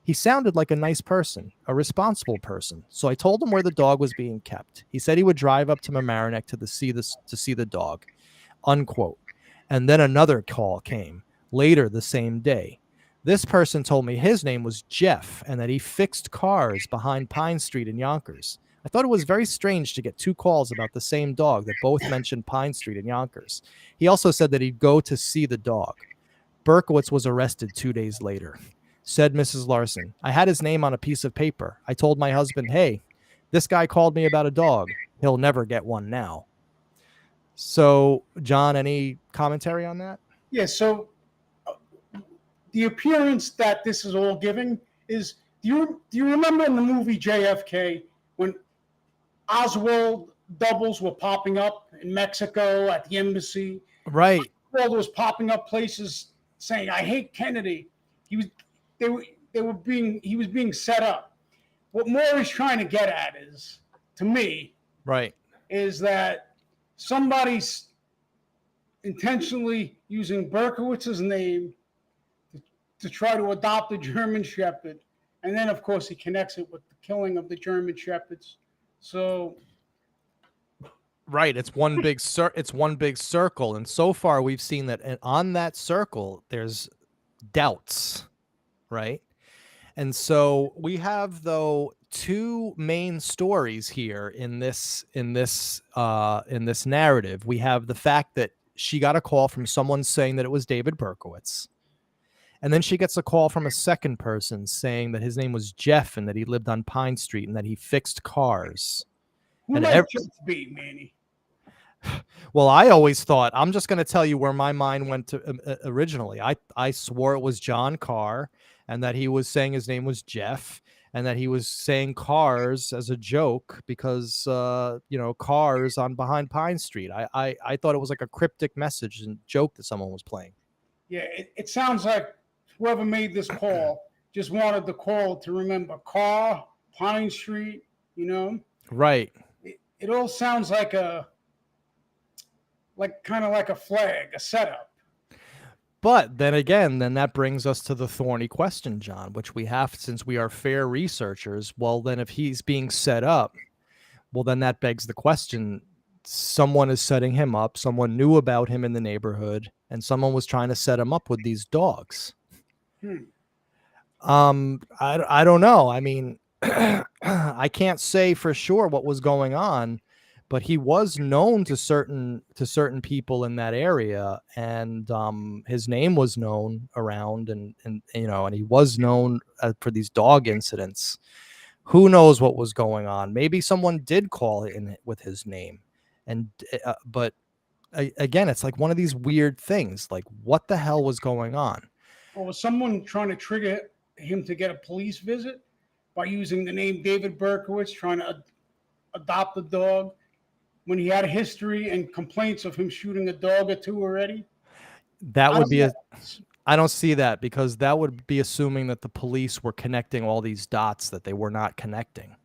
S1: He sounded like a nice person, a responsible person, so I told him where the dog was being kept. He said he would drive up to Mamaroneck to see the dog," unquote. And then another call came later the same day. This person told me his name was Jeff and that he fixed cars behind Pine Street in Yonkers. I thought it was very strange to get 2 calls about the same dog that both mentioned Pine Street in Yonkers. He also said that he'd go to see the dog. Berkowitz was arrested 2 days later. Said Mrs. Larson, "I had his name on a piece of paper. I told my husband, hey, this guy called me about a dog. He'll never get one now." So, John, any commentary on that?
S2: Yeah, so the appearance that this is all giving is, do you remember in the movie JFK when Oswald doubles were popping up in Mexico at the embassy?
S1: Right.
S2: Oswald was popping up places saying, "I hate Kennedy." He was being set up. What Maury's trying to get at is, to me,
S1: right,
S2: is that somebody's intentionally using Berkowitz's name to try to adopt a German Shepherd. And then, of course, he connects it with the killing of the German Shepherds So
S1: Right. It's one big circle. And so far we've seen that on that circle, there's doubts, right? And so we have though two main stories here in this narrative. We have the fact that she got a call from someone saying that it was David Berkowitz. And then she gets a call from a second person saying that his name was Jeff and that he lived on Pine Street and that he fixed cars.
S2: who
S1: And
S2: let Jeff be, Manny?
S1: well, I always thought, I'm just going to tell you where my mind went to originally. I swore it was John Carr and that he was saying his name was Jeff and that he was saying cars as a joke because, cars on behind Pine Street. I thought it was like a cryptic message and joke that someone was playing.
S2: Yeah, it sounds like whoever made this call just wanted the call to remember Carr, Pine Street,
S1: Right.
S2: It all sounds like kind of like a flag, a setup.
S1: But then again, then that brings us to the thorny question, John, which we have, since we are fair researchers. Well, then if he's being set up, well, then that begs the question, someone is setting him up, someone knew about him in the neighborhood, and someone was trying to set him up with these dogs. I don't know. I mean, I can't say for sure what was going on, but he was known to certain people in that area, and his name was known around, and he was known for these dog incidents. Who knows what was going on? Maybe someone did call in with his name, and but again, it's like one of these weird things. Like, what the hell was going on?
S2: Or was someone trying to trigger him to get a police visit by using the name David Berkowitz, trying to adopt a dog when he had a history and complaints of him shooting a dog or two already?
S1: That would be I don't see that, because that would be assuming that the police were connecting all these dots that they were not connecting.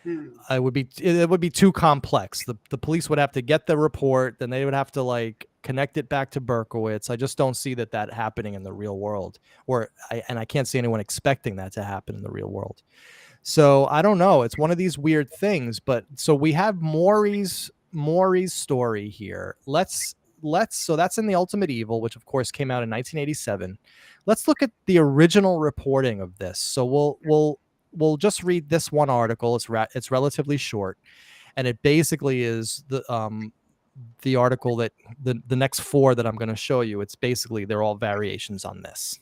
S1: It would be too complex. The police would have to get the report, then they would have to connect it back to Berkowitz. I just don't see that happening in the real world, and I can't see anyone expecting that to happen in the real world. So I don't know. It's one of these weird things. But so we have Maury's story here. So that's in The Ultimate Evil, which of course came out in 1987. Let's look at the original reporting of this. So we'll just read this one article. It's relatively short, and it basically is the article that the next four that I'm going to show you. It's basically, they're all variations on this.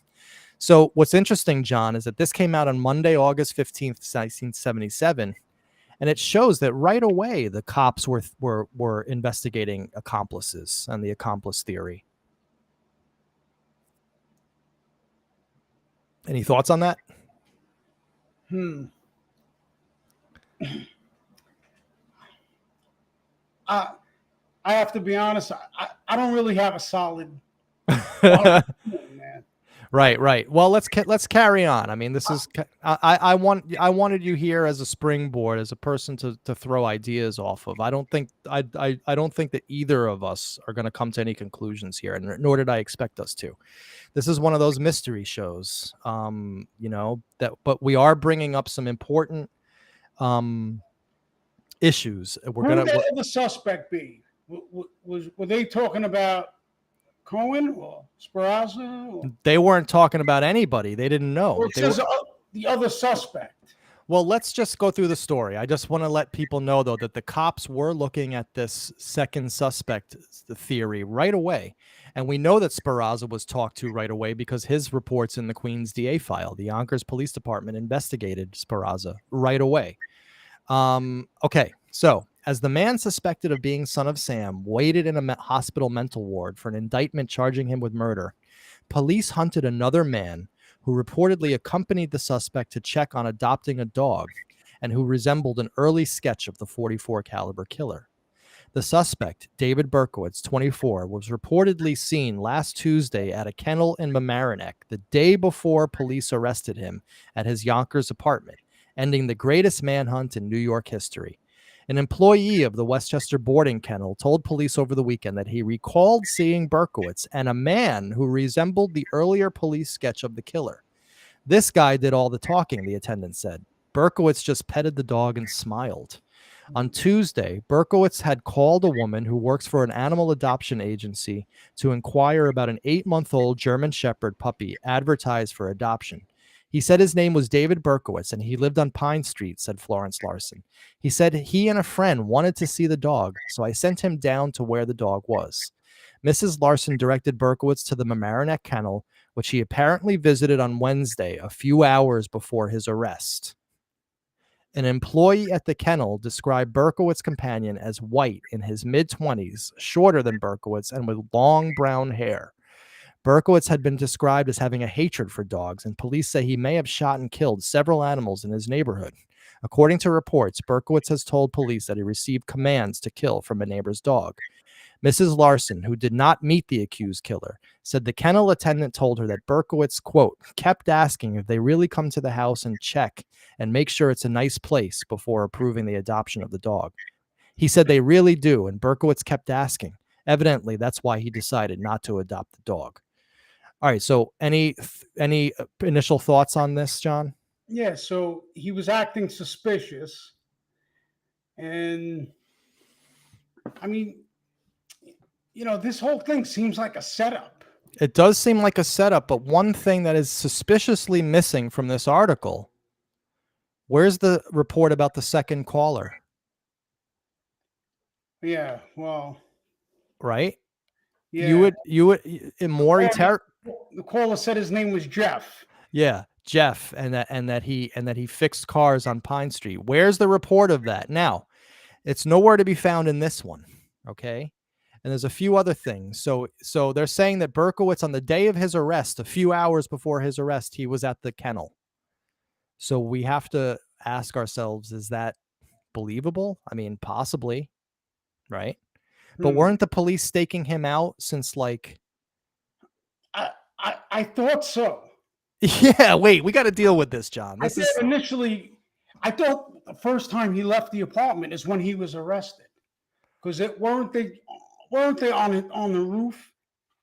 S1: So what's interesting, John, is that this came out on Monday, August 15th, 1977. And it shows that right away the cops were investigating accomplices and the accomplice theory. Any thoughts on that?
S2: I have to be honest. I don't really have a solid. Man.
S1: Right. Well, let's carry on. I mean, this is I wanted you here as a springboard, as a person to throw ideas off of. I don't think that either of us are going to come to any conclusions here, and nor did I expect us to. This is one of those mystery shows, but we are bringing up some important issues.
S2: Who would the suspect be? Were they talking about Cohen or Speranza? Or?
S1: They weren't talking about anybody. They didn't know.
S2: Or it says the other suspect.
S1: Well, let's just go through the story. I just want to let people know, though, that the cops were looking at this second suspect theory right away. And we know that Speranza was talked to right away because his reports in the Queens DA file. The Yonkers Police Department investigated Speranza right away. Okay, so as the man suspected of being Son of Sam waited in a hospital mental ward for an indictment charging him with murder, police hunted another man who reportedly accompanied the suspect to check on adopting a dog and who resembled an early sketch of the .44 caliber killer. The suspect, David Berkowitz, 24, was reportedly seen last Tuesday at a kennel in Mamaroneck, the day before police arrested him at his Yonkers apartment, ending the greatest manhunt in New York history. An employee of the Westchester boarding kennel told police over the weekend that he recalled seeing Berkowitz and a man who resembled the earlier police sketch of the killer. This guy did all the talking, the attendant said. Berkowitz just petted the dog and smiled. On Tuesday, Berkowitz had called a woman who works for an animal adoption agency to inquire about an 8-month-old German Shepherd puppy advertised for adoption. He said his name was David Berkowitz and he lived on Pine Street, said Florence Larson. He said he and a friend wanted to see the dog, so I sent him down to where the dog was. Mrs. Larson directed Berkowitz to the Mamaroneck Kennel, which he apparently visited on Wednesday, a few hours before his arrest. An employee at the kennel described Berkowitz's companion as white in his mid-20s, shorter than Berkowitz, and with long brown hair. Berkowitz had been described as having a hatred for dogs, and police say he may have shot and killed several animals in his neighborhood. According to reports, Berkowitz has told police that he received commands to kill from a neighbor's dog. Mrs. Larson, who did not meet the accused killer, said the kennel attendant told her that Berkowitz, quote, kept asking if they really come to the house and check and make sure it's a nice place before approving the adoption of the dog. He said they really do, and Berkowitz kept asking. Evidently, that's why he decided not to adopt the dog. All right, so any initial thoughts on this, John?
S2: Yeah, so he was acting suspicious. And I mean, this whole thing seems like a setup.
S1: It does seem like a setup, but one thing that is suspiciously missing from this article, where's the report about the second caller?
S2: Yeah, well,
S1: right?
S2: yeah.
S1: You would Maury Terry.
S2: The caller said his name was Jeff.
S1: Yeah, Jeff, and that he fixed cars on Pine Street. Where's the report of that? Now, it's nowhere to be found in this one. Okay. And there's a few other things. So they're saying that Berkowitz, on the day of his arrest, a few hours before his arrest, he was at the kennel. So we have to ask ourselves, is that believable? I mean, possibly, right? But weren't the police staking him out since like...
S2: I thought so.
S1: Yeah, wait, we got to deal with this, John.
S2: I thought the first time he left the apartment is when he was arrested. Because weren't they on the roof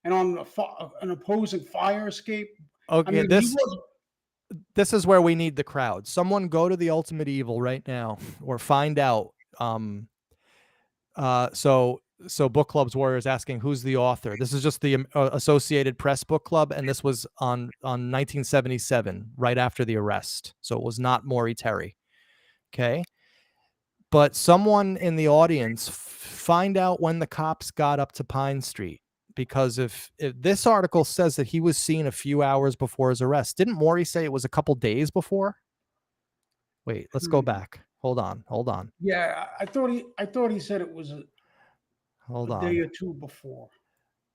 S2: and on an opposing fire escape?
S1: Okay, I mean, this is where we need the crowd. Someone go to the Ultimate Evil right now or find out. So Book Club's Warriors asking who's the author. This is just the Associated Press Book Club, and this was on 1977, right after the arrest. So it was not Maury Terry. Okay. But someone in the audience find out when the cops got up to Pine Street, because if this article says that he was seen a few hours before his arrest, didn't Maury say it was a couple days before? Wait, let's go back. Hold on.
S2: Yeah, I thought he said it was a day or two before.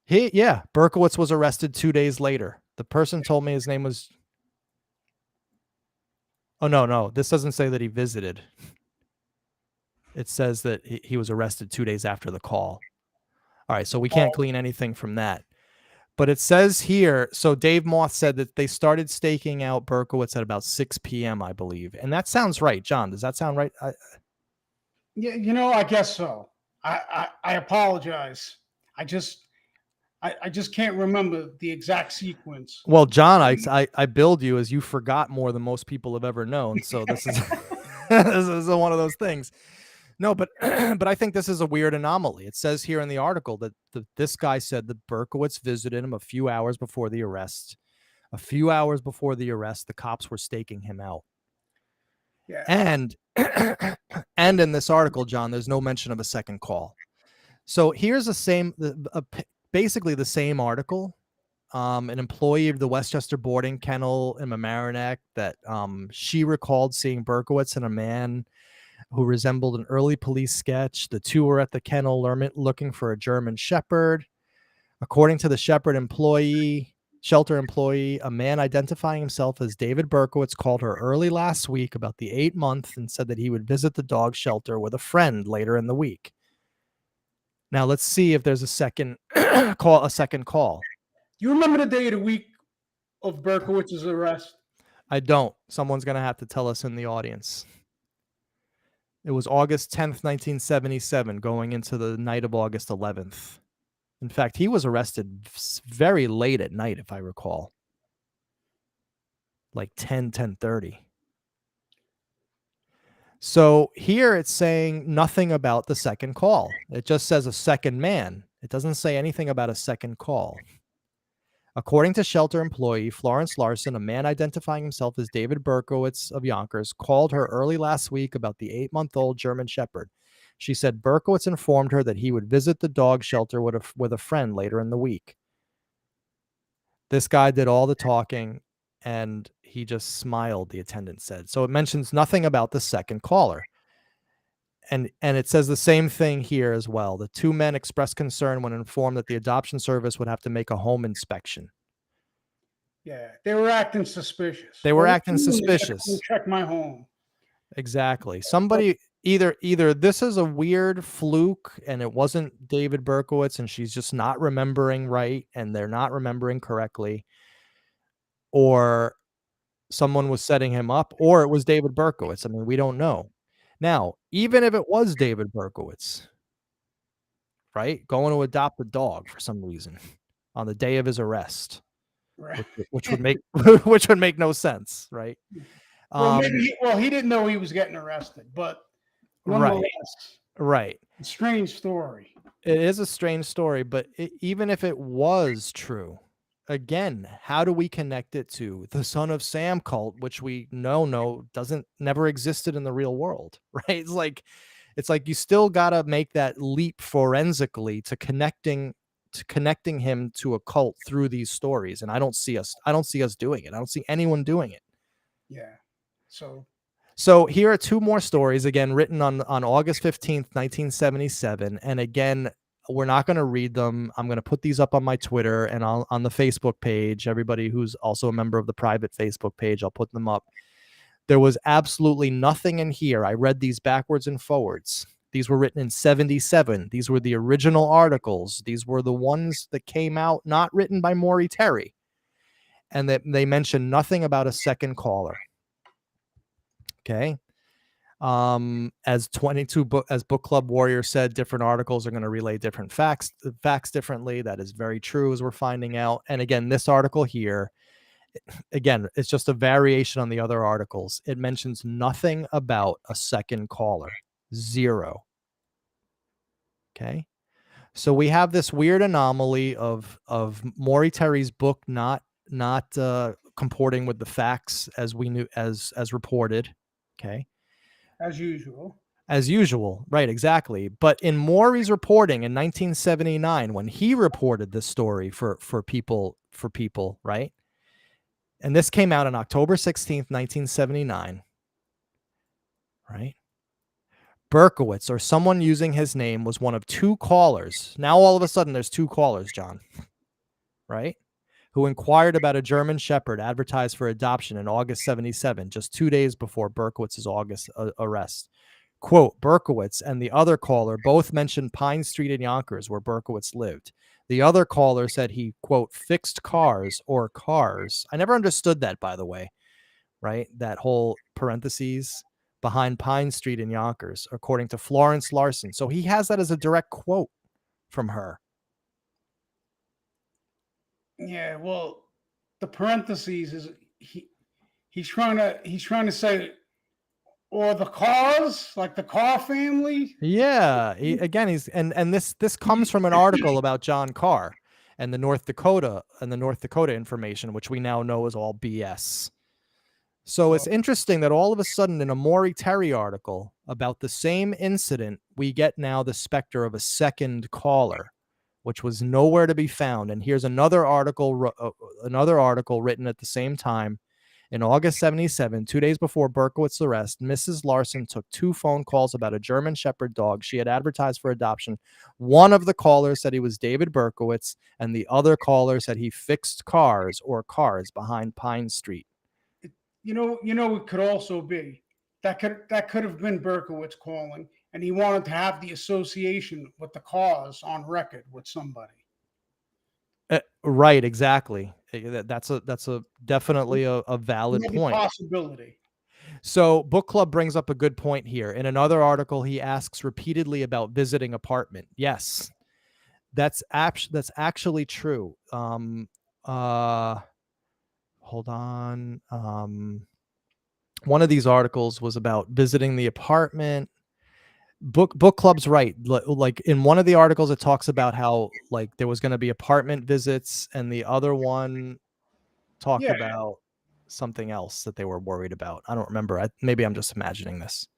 S1: Berkowitz was arrested 2 days later. The person told me his name was... Oh, no, this doesn't say that he visited. It says that he was arrested 2 days after the call. All right, so we can't glean anything from that. But it says here, so Dave Moth said that they started staking out Berkowitz at about 6 p.m., I believe. And that sounds right. John, does that sound right?
S2: Yeah, I guess so. I apologize. I just can't remember the exact sequence.
S1: Well, John, I billed you as you forgot more than most people have ever known. So this is this is one of those things. No, but I think this is a weird anomaly. It says here in the article that this guy said that Berkowitz visited him a few hours before the arrest. A few hours before the arrest, the cops were staking him out.
S2: Yeah.
S1: And in this article, John, there's no mention of a second call. So here's basically the same article. An employee of the Westchester boarding kennel in Mamaroneck that she recalled seeing Berkowitz and a man who resembled an early police sketch. The two were at the kennel looking for a German Shepherd. According to the shelter employee, a man identifying himself as David Berkowitz called her early last week about the 8-month and said that he would visit the dog shelter with a friend later in the week. Now let's see if there's a second call.
S2: You remember the day of the week of Berkowitz's arrest?
S1: I don't. Someone's going to have to tell us in the audience. It was August 10th, 1977, going into the night of August 11th. In fact, he was arrested very late at night, if I recall. Like 10:30. So here it's saying nothing about the second call. It just says a second man. It doesn't say anything about a second call. According to shelter employee Florence Larson, a man identifying himself as David Berkowitz of Yonkers called her early last week about the 8-month-old German Shepherd. She said Berkowitz informed her that he would visit the dog shelter with a friend later in the week. This guy did all the talking and he just smiled, the attendant said. So it mentions nothing about the second caller. And it says the same thing here as well. The two men expressed concern when informed that the adoption service would have to make a home inspection.
S2: Yeah, they were acting suspicious.
S1: They were acting suspicious.
S2: Check my home.
S1: Exactly. Somebody either this is a weird fluke and it wasn't David Berkowitz and she's just not remembering right and they're not remembering correctly, or someone was setting him up, or it was David Berkowitz. I mean, we don't know. Now, even if it was David Berkowitz, right, going to adopt a dog for some reason on the day of his arrest,
S2: Right.
S1: which would make which would make no sense, right?
S2: Well, he didn't know he was getting arrested, but nonetheless,
S1: right.
S2: A strange story.
S1: It is a strange story, but even if it was true, again, how do we connect it to the Son of Sam cult, which we know doesn't never existed in the real world, right? It's like you still gotta make that leap forensically to connecting him to a cult through these stories, and I don't see us doing it. I don't see anyone doing it.
S2: Yeah.
S1: So here are two more stories, again, written on August 15th, 1977. And again, we're not going to read them. I'm going to put these up on my Twitter and on the Facebook page. Everybody who's also a member of the private Facebook page, I'll put them up. There was absolutely nothing in here. I read these backwards and forwards. These were written in 77. These were the original articles. These were the ones that came out, not written by Maury Terry. And that they mentioned nothing about a second caller. Okay. As Book Club Warrior said, different articles are going to relay different facts differently. That is very true, as we're finding out. And again, this article here, again, it's just a variation on the other articles. It mentions nothing about a second caller. Zero. Okay. So we have this weird anomaly of Maury Terry's book not comporting with the facts as we knew as reported. Okay.
S2: As usual.
S1: Right, exactly. But in Maury's reporting in 1979, when he reported this story for people, right? And this came out on October 16th, 1979, right? Berkowitz, or someone using his name, was one of two callers. Now all of a sudden there's two callers, John, right? Who inquired about a German Shepherd advertised for adoption in August 77, just 2 days before Berkowitz's August arrest. Quote, Berkowitz and the other caller both mentioned Pine Street in Yonkers, where Berkowitz lived. The other caller said he, quote, fixed cars or cars. I never understood that, by the way, right? That whole parentheses behind Pine Street in Yonkers, according to Florence Larsen. So he has that as a direct quote from her.
S2: Yeah, well, the parentheses is he's trying to say, or the cars, like the Carr family.
S1: Yeah, this comes from an article about John Carr and the North Dakota information, which we now know is all BS. So it's interesting that all of a sudden in a Maury Terry article about the same incident, we get now the specter of a second caller, which was nowhere to be found. And here's another article written at the same time. In August 77, 2 days before Berkowitz's arrest, Mrs. Larson took 2 phone calls about a German Shepherd dog she had advertised for adoption. One of the callers said he was David Berkowitz, and the other caller said he fixed cars or cars behind Pine Street.
S2: You know, it could also be that could have been Berkowitz calling, and he wanted to have the association with the cause on record with somebody.
S1: Right, exactly. That's a definitely a valid point.
S2: Possibility.
S1: So Book Club brings up a good point here. In another article, he asks repeatedly about visiting apartment. Yes, that's actually true. Hold on. one of these articles was about visiting the apartment. Book club's right. Like in one of the articles, it talks about how like there was going to be apartment visits, and the other one talked
S2: Yeah,
S1: about something else that they were worried about. I don't remember. Maybe I'm just imagining this.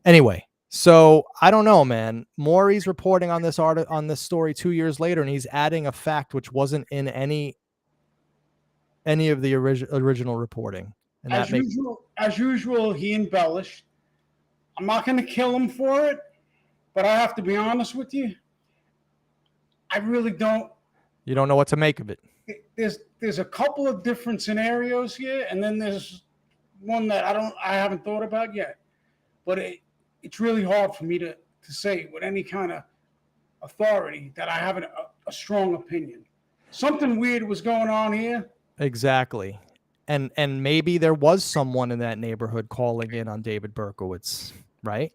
S1: Anyway, so I don't know, man. Maury's reporting on this story 2 years later, and he's adding a fact which wasn't in any of the original reporting, and that makes
S2: as usual, he embellished. I'm not going to kill him for it, but I have to be honest with you. I really don't.
S1: you don't know what to make of it.
S2: There's a couple of different scenarios here, and then there's one that I haven't thought about yet. But it's really hard for me to say with any kind of authority that I have a strong opinion. Something weird was going on here.
S1: Exactly. And maybe there was someone in that neighborhood calling in on David Berkowitz, right?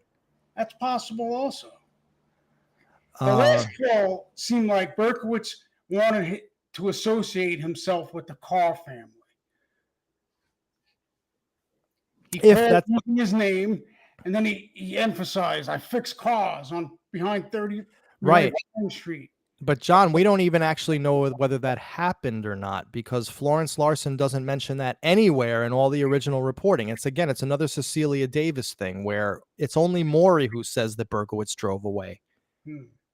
S2: That's possible also. The last call seemed like Berkowitz wanted to associate himself with the Carr family. He called using his name, and then he emphasized, "I fix cars on behind 30
S1: right
S2: Street."
S1: But John, we don't even actually know whether that happened or not, because Florence Larson doesn't mention that anywhere in all the original reporting. It's another Cecilia Davis thing where it's only Maury who says that Berkowitz drove away.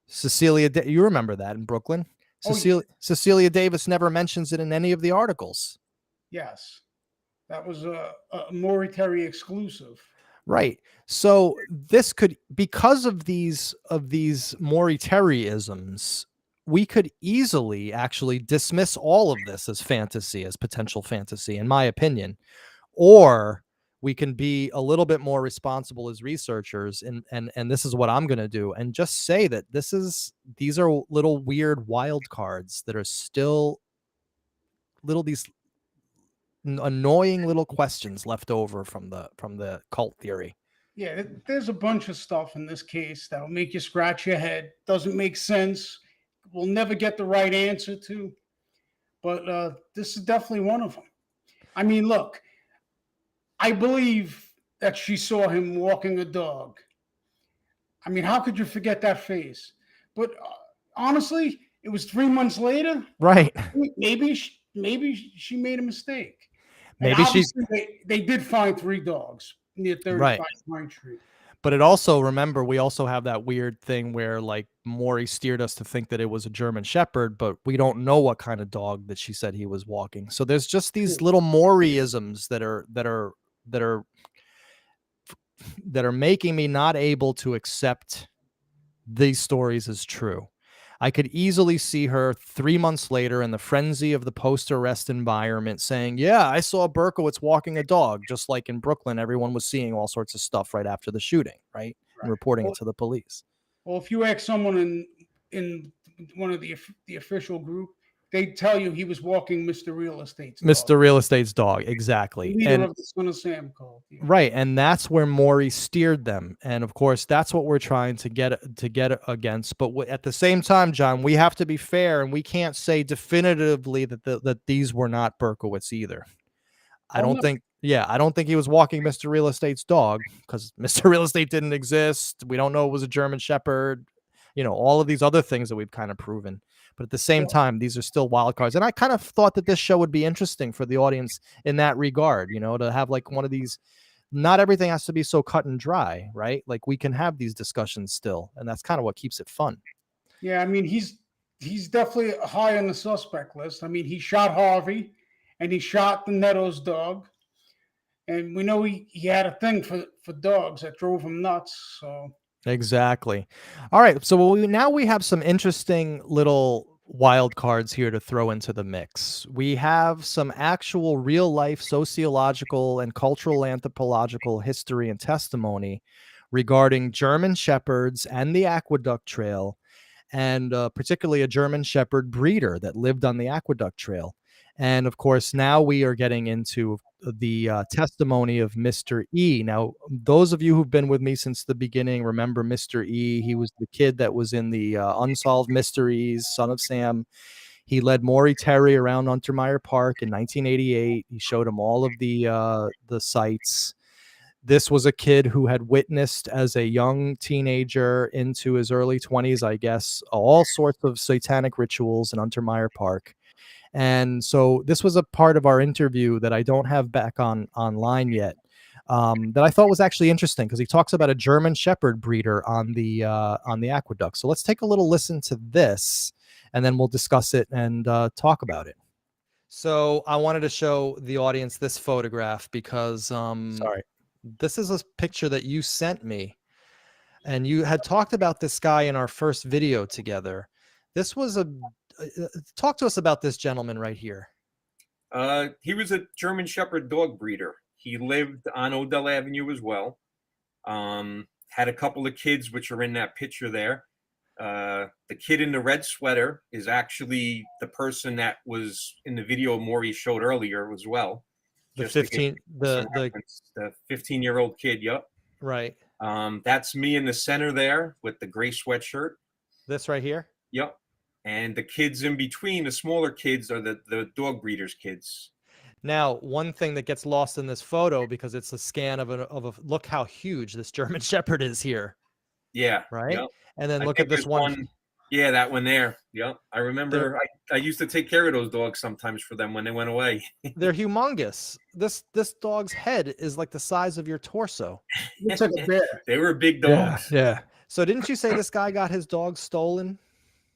S1: Cecilia, you remember that in Brooklyn? Cecilia Davis never mentions it in any of the articles.
S2: Yes, that was a Maury Terry exclusive.
S1: Right. So this could, because of these Maury Terry-isms, we could easily actually dismiss all of this as fantasy, as potential fantasy, in my opinion. Or we can be a little bit more responsible as researchers, and this is what I'm going to do, and just say that these are little weird wild cards that are still these annoying little questions left over from the cult theory.
S2: Yeah, there's a bunch of stuff in this case that'll make you scratch your head. Doesn't make sense. We'll never get the right answer to. But this is definitely one of them. I mean, look, I believe that she saw him walking a dog. I mean, how could you forget that face? But honestly, it was 3 months later.
S1: Right.
S2: Maybe she made a mistake.
S1: Maybe
S2: they did find 3 dogs near 35 Pine Street.
S1: But it also, remember, we also have that weird thing where like Maury steered us to think that it was a German Shepherd, but we don't know what kind of dog that she said he was walking. So there's just these little Maury-isms that are making me not able to accept these stories as true. I could easily see her 3 months later in the frenzy of the post-arrest environment saying, yeah, I saw Berkowitz walking a dog, just like in Brooklyn, everyone was seeing all sorts of stuff right after the shooting, right? And reporting it to the police.
S2: Well, if you ask someone in one of the official group, they tell you he was walking Mr. Real Estate's dog.
S1: Mr. Real Estate's dog, exactly.
S2: Leader of the Son of Sam called.
S1: Yeah. Right, and that's where Maury steered them, and of course, that's what we're trying to get against. But at the same time, John, we have to be fair, and we can't say definitively that these were not Berkowitz either. I don't think he was walking Mr. Real Estate's dog, because Mr. Real Estate didn't exist. We don't know it was a German Shepherd. You know, all of these other things that we've kind of proven. But at the same time, these are still wild cards. And I kind of thought that this show would be interesting for the audience in that regard, you know, to have like one of these. Not everything has to be so cut and dry, right? Like we can have these discussions still. And that's kind of what keeps it fun.
S2: Yeah, I mean, he's definitely high on the suspect list. I mean, he shot Harvey and he shot the Netto's dog. And we know he had a thing for dogs that drove him nuts. So
S1: exactly. All right. So now we have some interesting little wild cards here to throw into the mix. We have some actual real life sociological and cultural anthropological history and testimony regarding German Shepherds and the Aqueduct Trail, and particularly a German Shepherd breeder that lived on the Aqueduct Trail. And of course, now we are getting into the testimony of Mr. E. Now, those of you who've been with me since the beginning remember Mr. E. He was the kid that was in the Unsolved Mysteries, Son of Sam. He led Maury Terry around Untermeyer Park in 1988. He showed him all of the sites. This was a kid who had witnessed as a young teenager into his early 20s, I guess, all sorts of satanic rituals in Untermeyer Park. And so this was a part of our interview that I don't have back online yet. That I thought was actually interesting because he talks about a German Shepherd breeder on the Aqueduct. So let's take a little listen to this, and then we'll discuss it and talk about it. So I wanted to show the audience this photograph because sorry, this is a picture that you sent me, and you had talked about this guy in our first video together. This was talk to us about this gentleman right here.
S3: He was a German Shepherd dog breeder. He lived on Odell Avenue as well. Had a couple of kids, which are in that picture there. The kid in the red sweater is actually the person that was in the video Maury showed earlier as well.
S1: The
S3: 15-year-old kid. Yep.
S1: Right.
S3: That's me in the center there with the gray sweatshirt.
S1: This right here.
S3: Yep. And the kids in between, the smaller kids, are the dog breeders' kids.
S1: Now, one thing that gets lost in this photo, because it's a scan of a look how huge this German Shepherd is here.
S3: Yeah.
S1: Right.
S3: Yep.
S1: And then look at this one.
S3: Yeah, that one there. Yep. I remember I used to take care of those dogs sometimes for them when they went away.
S1: They're humongous. This dog's head is like the size of your torso.
S2: Looks like a bear.
S3: They were big dogs.
S1: Yeah. So didn't you say this guy got his dog stolen?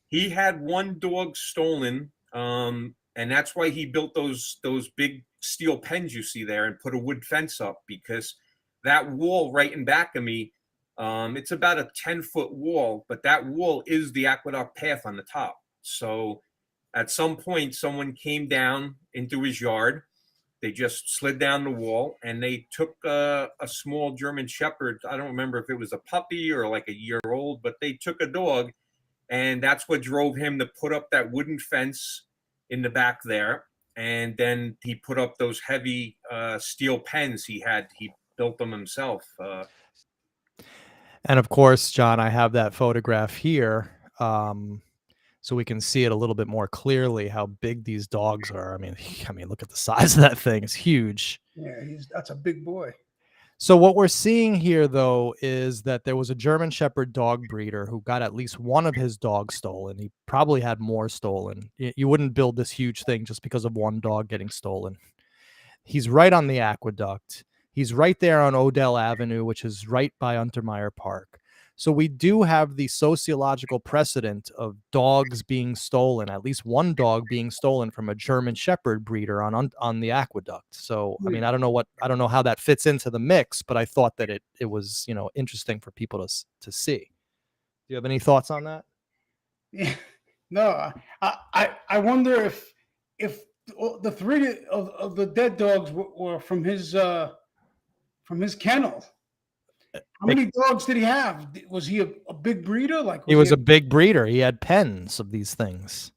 S3: He had one dog stolen, and that's why he built those big steel pens you see there and put a wood fence up, because that wall right in back of me, it's about a 10-foot wall, but that wall is the Aqueduct path on the top. So at some point, someone came down into his yard. They just slid down the wall, and they took a small German Shepherd. I don't remember if it was a puppy or like a year old, but they took a dog. And that's what drove him to put up that wooden fence in the back there. And then he put up those heavy steel pens he had. He built them himself.
S1: And of course, John, I have that photograph here, so we can see it a little bit more clearly how big these dogs are. I mean, look at the size of that thing. It's huge.
S2: Yeah, that's a big boy.
S1: So what we're seeing here, though, is that there was a German Shepherd dog breeder who got at least one of his dogs stolen. He probably had more stolen. You wouldn't build this huge thing just because of one dog getting stolen. He's right on the Aqueduct. He's right there on Odell Avenue, which is right by Untermeyer Park. So we do have the sociological precedent of dogs being stolen, at least one dog being stolen from a German Shepherd breeder on the Aqueduct. So, I mean, I don't know how that fits into the mix, but I thought that it was, interesting for people to see. Do you have any thoughts on that?
S2: Yeah. No, I wonder if the three of the dead dogs were from his kennel. How many dogs did he have? Was he a big breeder?
S1: He was a big breeder. He had pens of these things.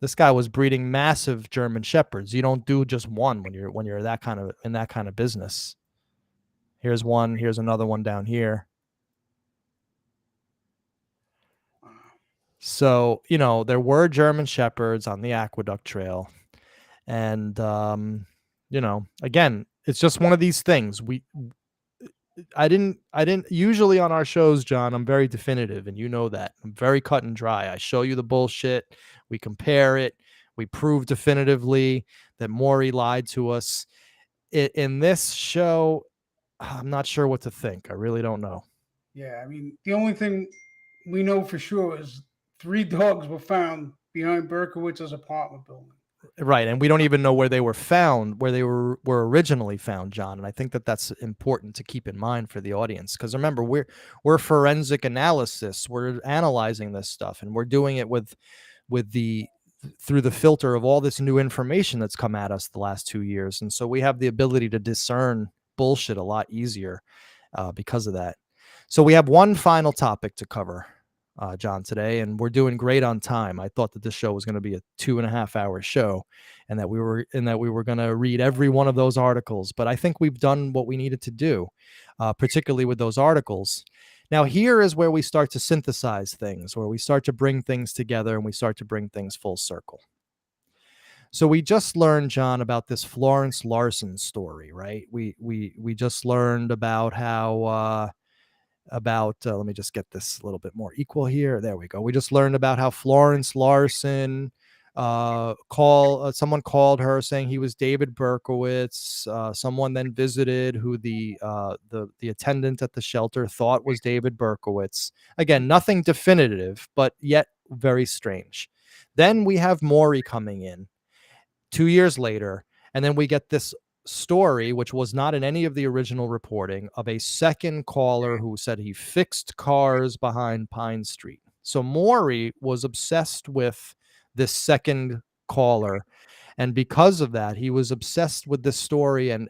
S1: This guy was breeding massive German Shepherds. You don't do just one when you're in that kind of business. Here's one. Here's another one down here. So, there were German Shepherds on the Aqueduct Trail. And, again, it's just one of these things. I didn't usually on our shows, John, I'm very definitive, and you know that. I'm very cut and dry. I show you the bullshit. We compare it. We prove definitively that Maury lied to us. In this show, I'm not sure what to think. I really don't know.
S2: Yeah, I mean, the only thing we know for sure is 3 dogs were found behind Berkowitz's apartment building.
S1: Right, and we don't even know where they were found, where they were originally found, John. And I think that that's important to keep in mind for the audience, because remember, we're forensic analysis. We're analyzing this stuff, and we're doing it through the filter of all this new information that's come at us the last 2 years, and so we have the ability to discern bullshit a lot easier because of that. So we have one final topic to cover, John, today, and we're doing great on time. I thought that this show was going to be a 2.5-hour show, and that we were going to read every one of those articles. But I think we've done what we needed to do, particularly with those articles. Now, here is where we start to synthesize things, where we start to bring things together and we start to bring things full circle. So we just learned, John, about this Florence Larsen story, right? We just learned about how let me just get this a little bit more equal here. There we go. We just learned about how Florence Larson someone called her saying he was David Berkowitz. Someone then visited who the attendant at the shelter thought was David Berkowitz. Again, nothing definitive, but yet very strange. Then we have Maury coming in 2 years later, and then we get this story, which was not in any of the original reporting, of a second caller who said he fixed cars behind Pine Street. So Maury was obsessed with this second caller, and because of that, he was obsessed with this story and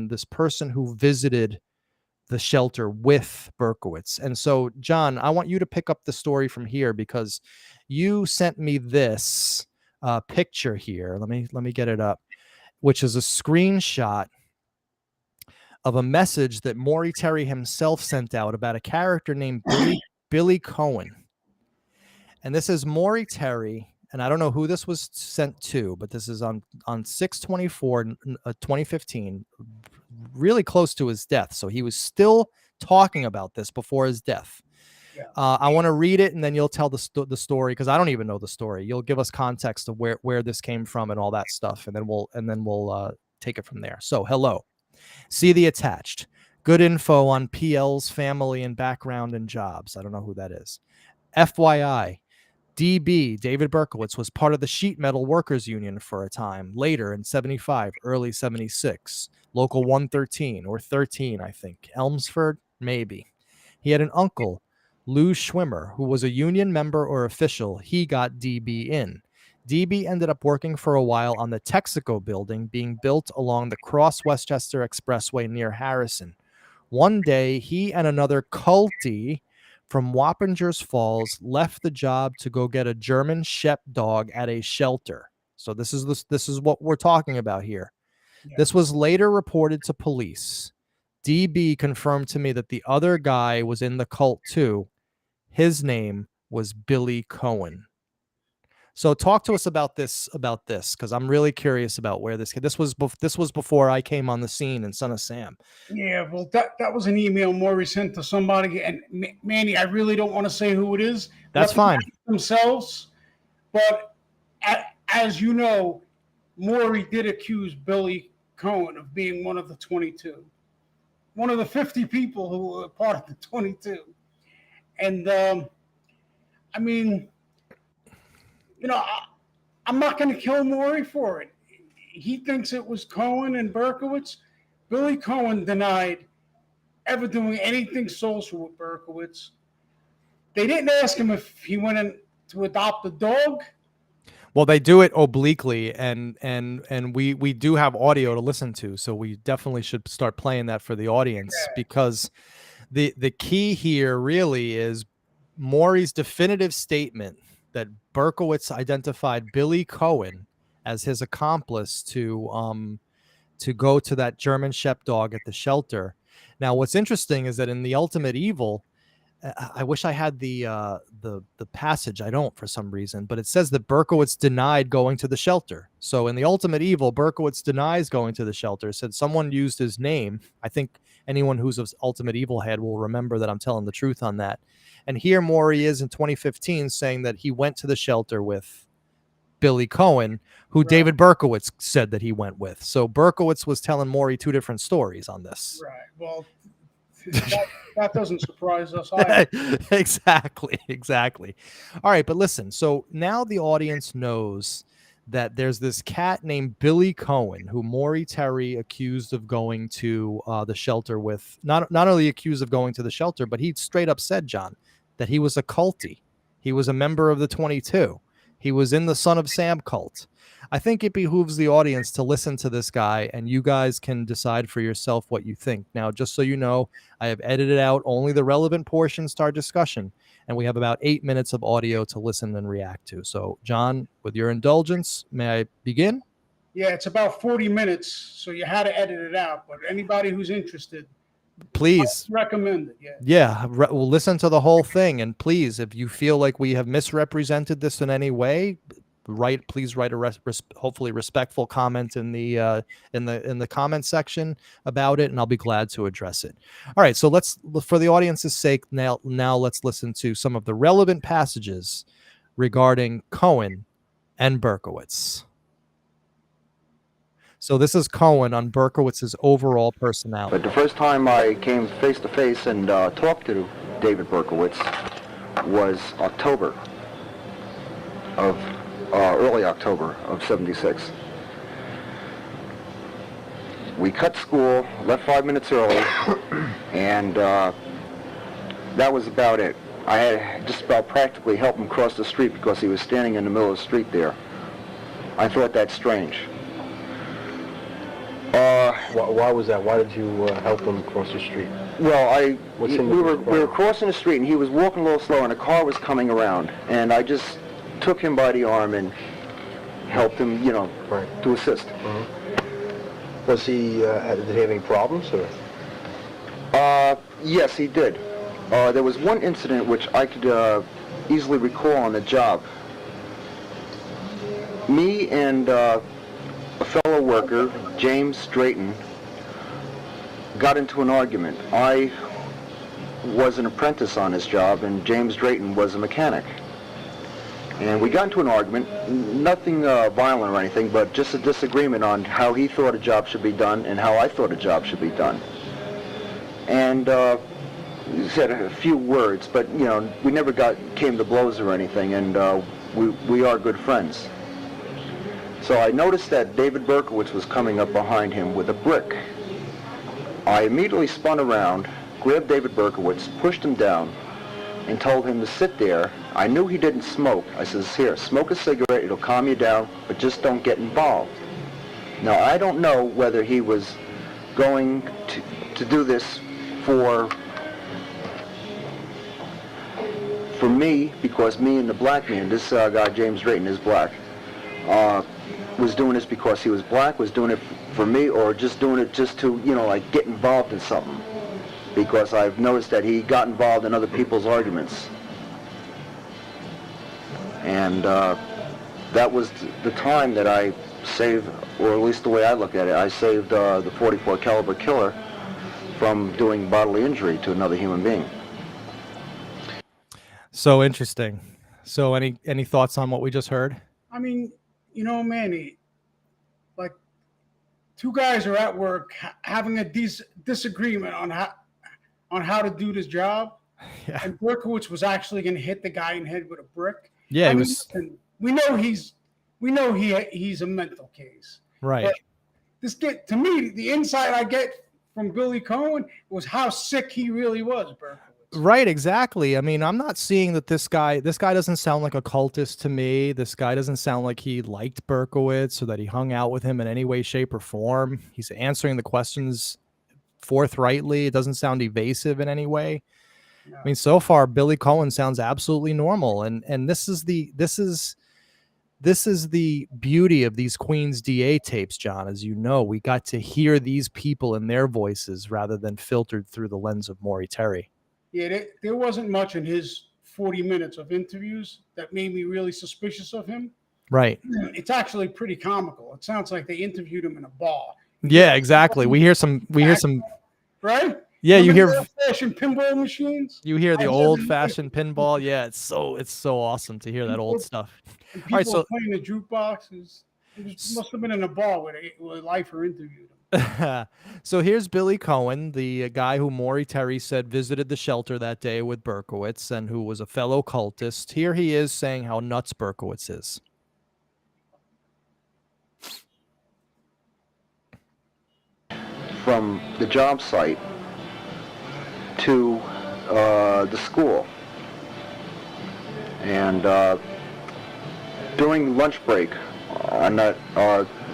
S1: this person who visited the shelter with Berkowitz. And so, John, I want you to pick up the story from here, because you sent me this picture here. Let me get it up, which is a screenshot of a message that Maury Terry himself sent out about a character named Billy Cohen. And this is Maury Terry, and I don't know who this was sent to, but this is on 6/24/2015, really close to his death. So he was still talking about this before his death.
S2: Yeah.
S1: I want to read it, and then you'll tell the story, because I don't even know the story. You'll give us context of where this came from and all that stuff, and then we'll take it from there. So, hello. See the attached. Good info on PL's family and background and jobs. I don't know who that is. FYI, DB, David Berkowitz, was part of the sheet metal workers union for a time. Later in 75, early 76, local 113 or 13, I think. Elmsford, maybe. He had an uncle, Lou Schwimmer, who was a union member or official. He got DB in. DB ended up working for a while on the Texaco building being built along the Cross Westchester Expressway near Harrison. One day, he and another cultie from Wappingers Falls left the job to go get a German Shep dog at a shelter. So this is what we're talking about here. Yeah. This was later reported to police. DB confirmed to me that the other guy was in the cult too. His name was Billy Cohen. So talk to us about this, because I'm really curious about where this was before I came on the scene in Son of Sam.
S2: Yeah, well, that was an email Maury sent to somebody, and Manny, I really don't want to say who it is.
S1: That's fine.
S2: Themselves, but as you know, Maury did accuse Billy Cohen of being one of the 22, one of the 50 people who were part of the 22. And I mean, you know, I'm not going to kill Maury for it. He thinks it was Cohen and Berkowitz. Billy Cohen denied ever doing anything social with Berkowitz. They didn't ask him if he went in to adopt a dog.
S1: Well, they do it obliquely, and we do have audio to listen to, so we definitely should start playing that for the audience, because the key here really is Maury's definitive statement that Berkowitz identified Billy Cohen as his accomplice to go to that German Shep dog at the shelter. Now, what's interesting is that in The Ultimate Evil, I wish I had the passage. I don't, for some reason, but it says that Berkowitz denied going to the shelter. So in The Ultimate Evil, Berkowitz denies going to the shelter. Said someone used his name. I think anyone who's an Ultimate Evil head will remember that I'm telling the truth on that. And here Maury is in 2015 saying that he went to the shelter with Billy Cohen, who right. David Berkowitz said that he went with. So Berkowitz was telling Maury two different stories on this.
S2: Right. Well, that doesn't surprise us either.
S1: Exactly. All right, but listen. So now the audience knows that there's this cat named Billy Cohen who Maury Terry accused of going to the shelter with. Not only accused of going to the shelter, but he straight up said, John, that he was a cultie. He was a member of the 22. He was in the Son of Sam cult. I think it behooves the audience to listen to this guy, and you guys can decide for yourself what you think. Now, just so you know, I have edited out only the relevant portions to our discussion, and we have about 8 minutes of audio to listen and react to. So, John, with your indulgence, may I begin?
S2: Yeah, it's about 40 minutes, so you had to edit it out. But anybody who's interested,
S1: please.
S2: Recommend it.
S1: We'll listen to the whole thing, and please, if you feel like we have misrepresented this in any way, please write a hopefully respectful comment in the comment section about it, and I'll be glad to address it. All right, so let's, for the audience's sake, now let's listen to some of the relevant passages regarding Cohen and Berkowitz. So this is Cohen on Berkowitz's overall personality.
S4: But the first time I came face to face and talked to David Berkowitz was October of early October of '76. We cut school, left 5 minutes early, and that was about it. I had just about practically helped him cross the street because he was standing in the middle of the street there. I thought that strange.
S5: Why was that? Why did you help him cross the street?
S4: Well, we were crossing the street, and he was walking a little slow, and a car was coming around, and I just took him by the arm and helped him,
S5: Right.
S4: to assist.
S5: Mm-hmm. Was he? Did he have any problems? Or?
S4: Yes, he did. There was one incident which I could easily recall on the job. Me and a fellow worker, James Drayton, got into an argument. I was an apprentice on his job, and James Drayton was a mechanic. And we got into an argument, nothing violent or anything, but just a disagreement on how he thought a job should be done and how I thought a job should be done. And we said a few words, but we never came to blows or anything, and we are good friends. So I noticed that David Berkowitz was coming up behind him with a brick. I immediately spun around, grabbed David Berkowitz, pushed him down, and told him to sit there. I knew he didn't smoke. I says, here, smoke a cigarette, it'll calm you down, but just don't get involved. Now, I don't know whether he was going to do this for me, because me and the black man, this guy James Drayton is black, was doing this because he was black, was doing it for me, or just doing it just to, like get involved in something. Because I've noticed that he got involved in other people's arguments. And that was the time that I saved, or at least the way I look at it, I saved the .44 caliber killer from doing bodily injury to another human being.
S1: So interesting. So any thoughts on what we just heard?
S2: I mean, Manny, like two guys are at work having a disagreement on how to do this job.
S1: Yeah.
S2: And Berkowitz was actually going to hit the guy in the head with a brick.
S1: Yeah,
S2: listen, we know he's a mental case.
S1: Right.
S2: But to me, the insight I get from Billy Cohen was how sick he really was, Berkowitz.
S1: Right, exactly. I mean, I'm not seeing that this guy doesn't sound like a cultist to me. This guy doesn't sound like he liked Berkowitz or that he hung out with him in any way, shape, or form. He's answering the questions forthrightly. It doesn't sound evasive in any way. No. I mean, so far, Billy Cohen sounds absolutely normal. And this is the beauty of these Queen's DA tapes, John. As you know, we got to hear these people in their voices rather than filtered through the lens of Maury Terry.
S2: Yeah, there wasn't much in his 40 minutes of interviews that made me really suspicious of him.
S1: Right.
S2: It's actually pretty comical. It sounds like they interviewed him in a bar.
S1: Yeah, exactly. We hear some.
S2: Right?
S1: Yeah, you hear
S2: old-fashioned pinball machines.
S1: You hear the old-fashioned pinball. Yeah, it's so awesome to hear that old stuff.
S2: And people were playing the jukeboxes. It must have been in a bar where Lifer interviewed him.
S1: So here's Billy Cohen, the guy who Maury Terry said visited the shelter that day with Berkowitz and who was a fellow cultist. Here he is saying how nuts Berkowitz is.
S4: From the job site to the school. And during lunch break, on that,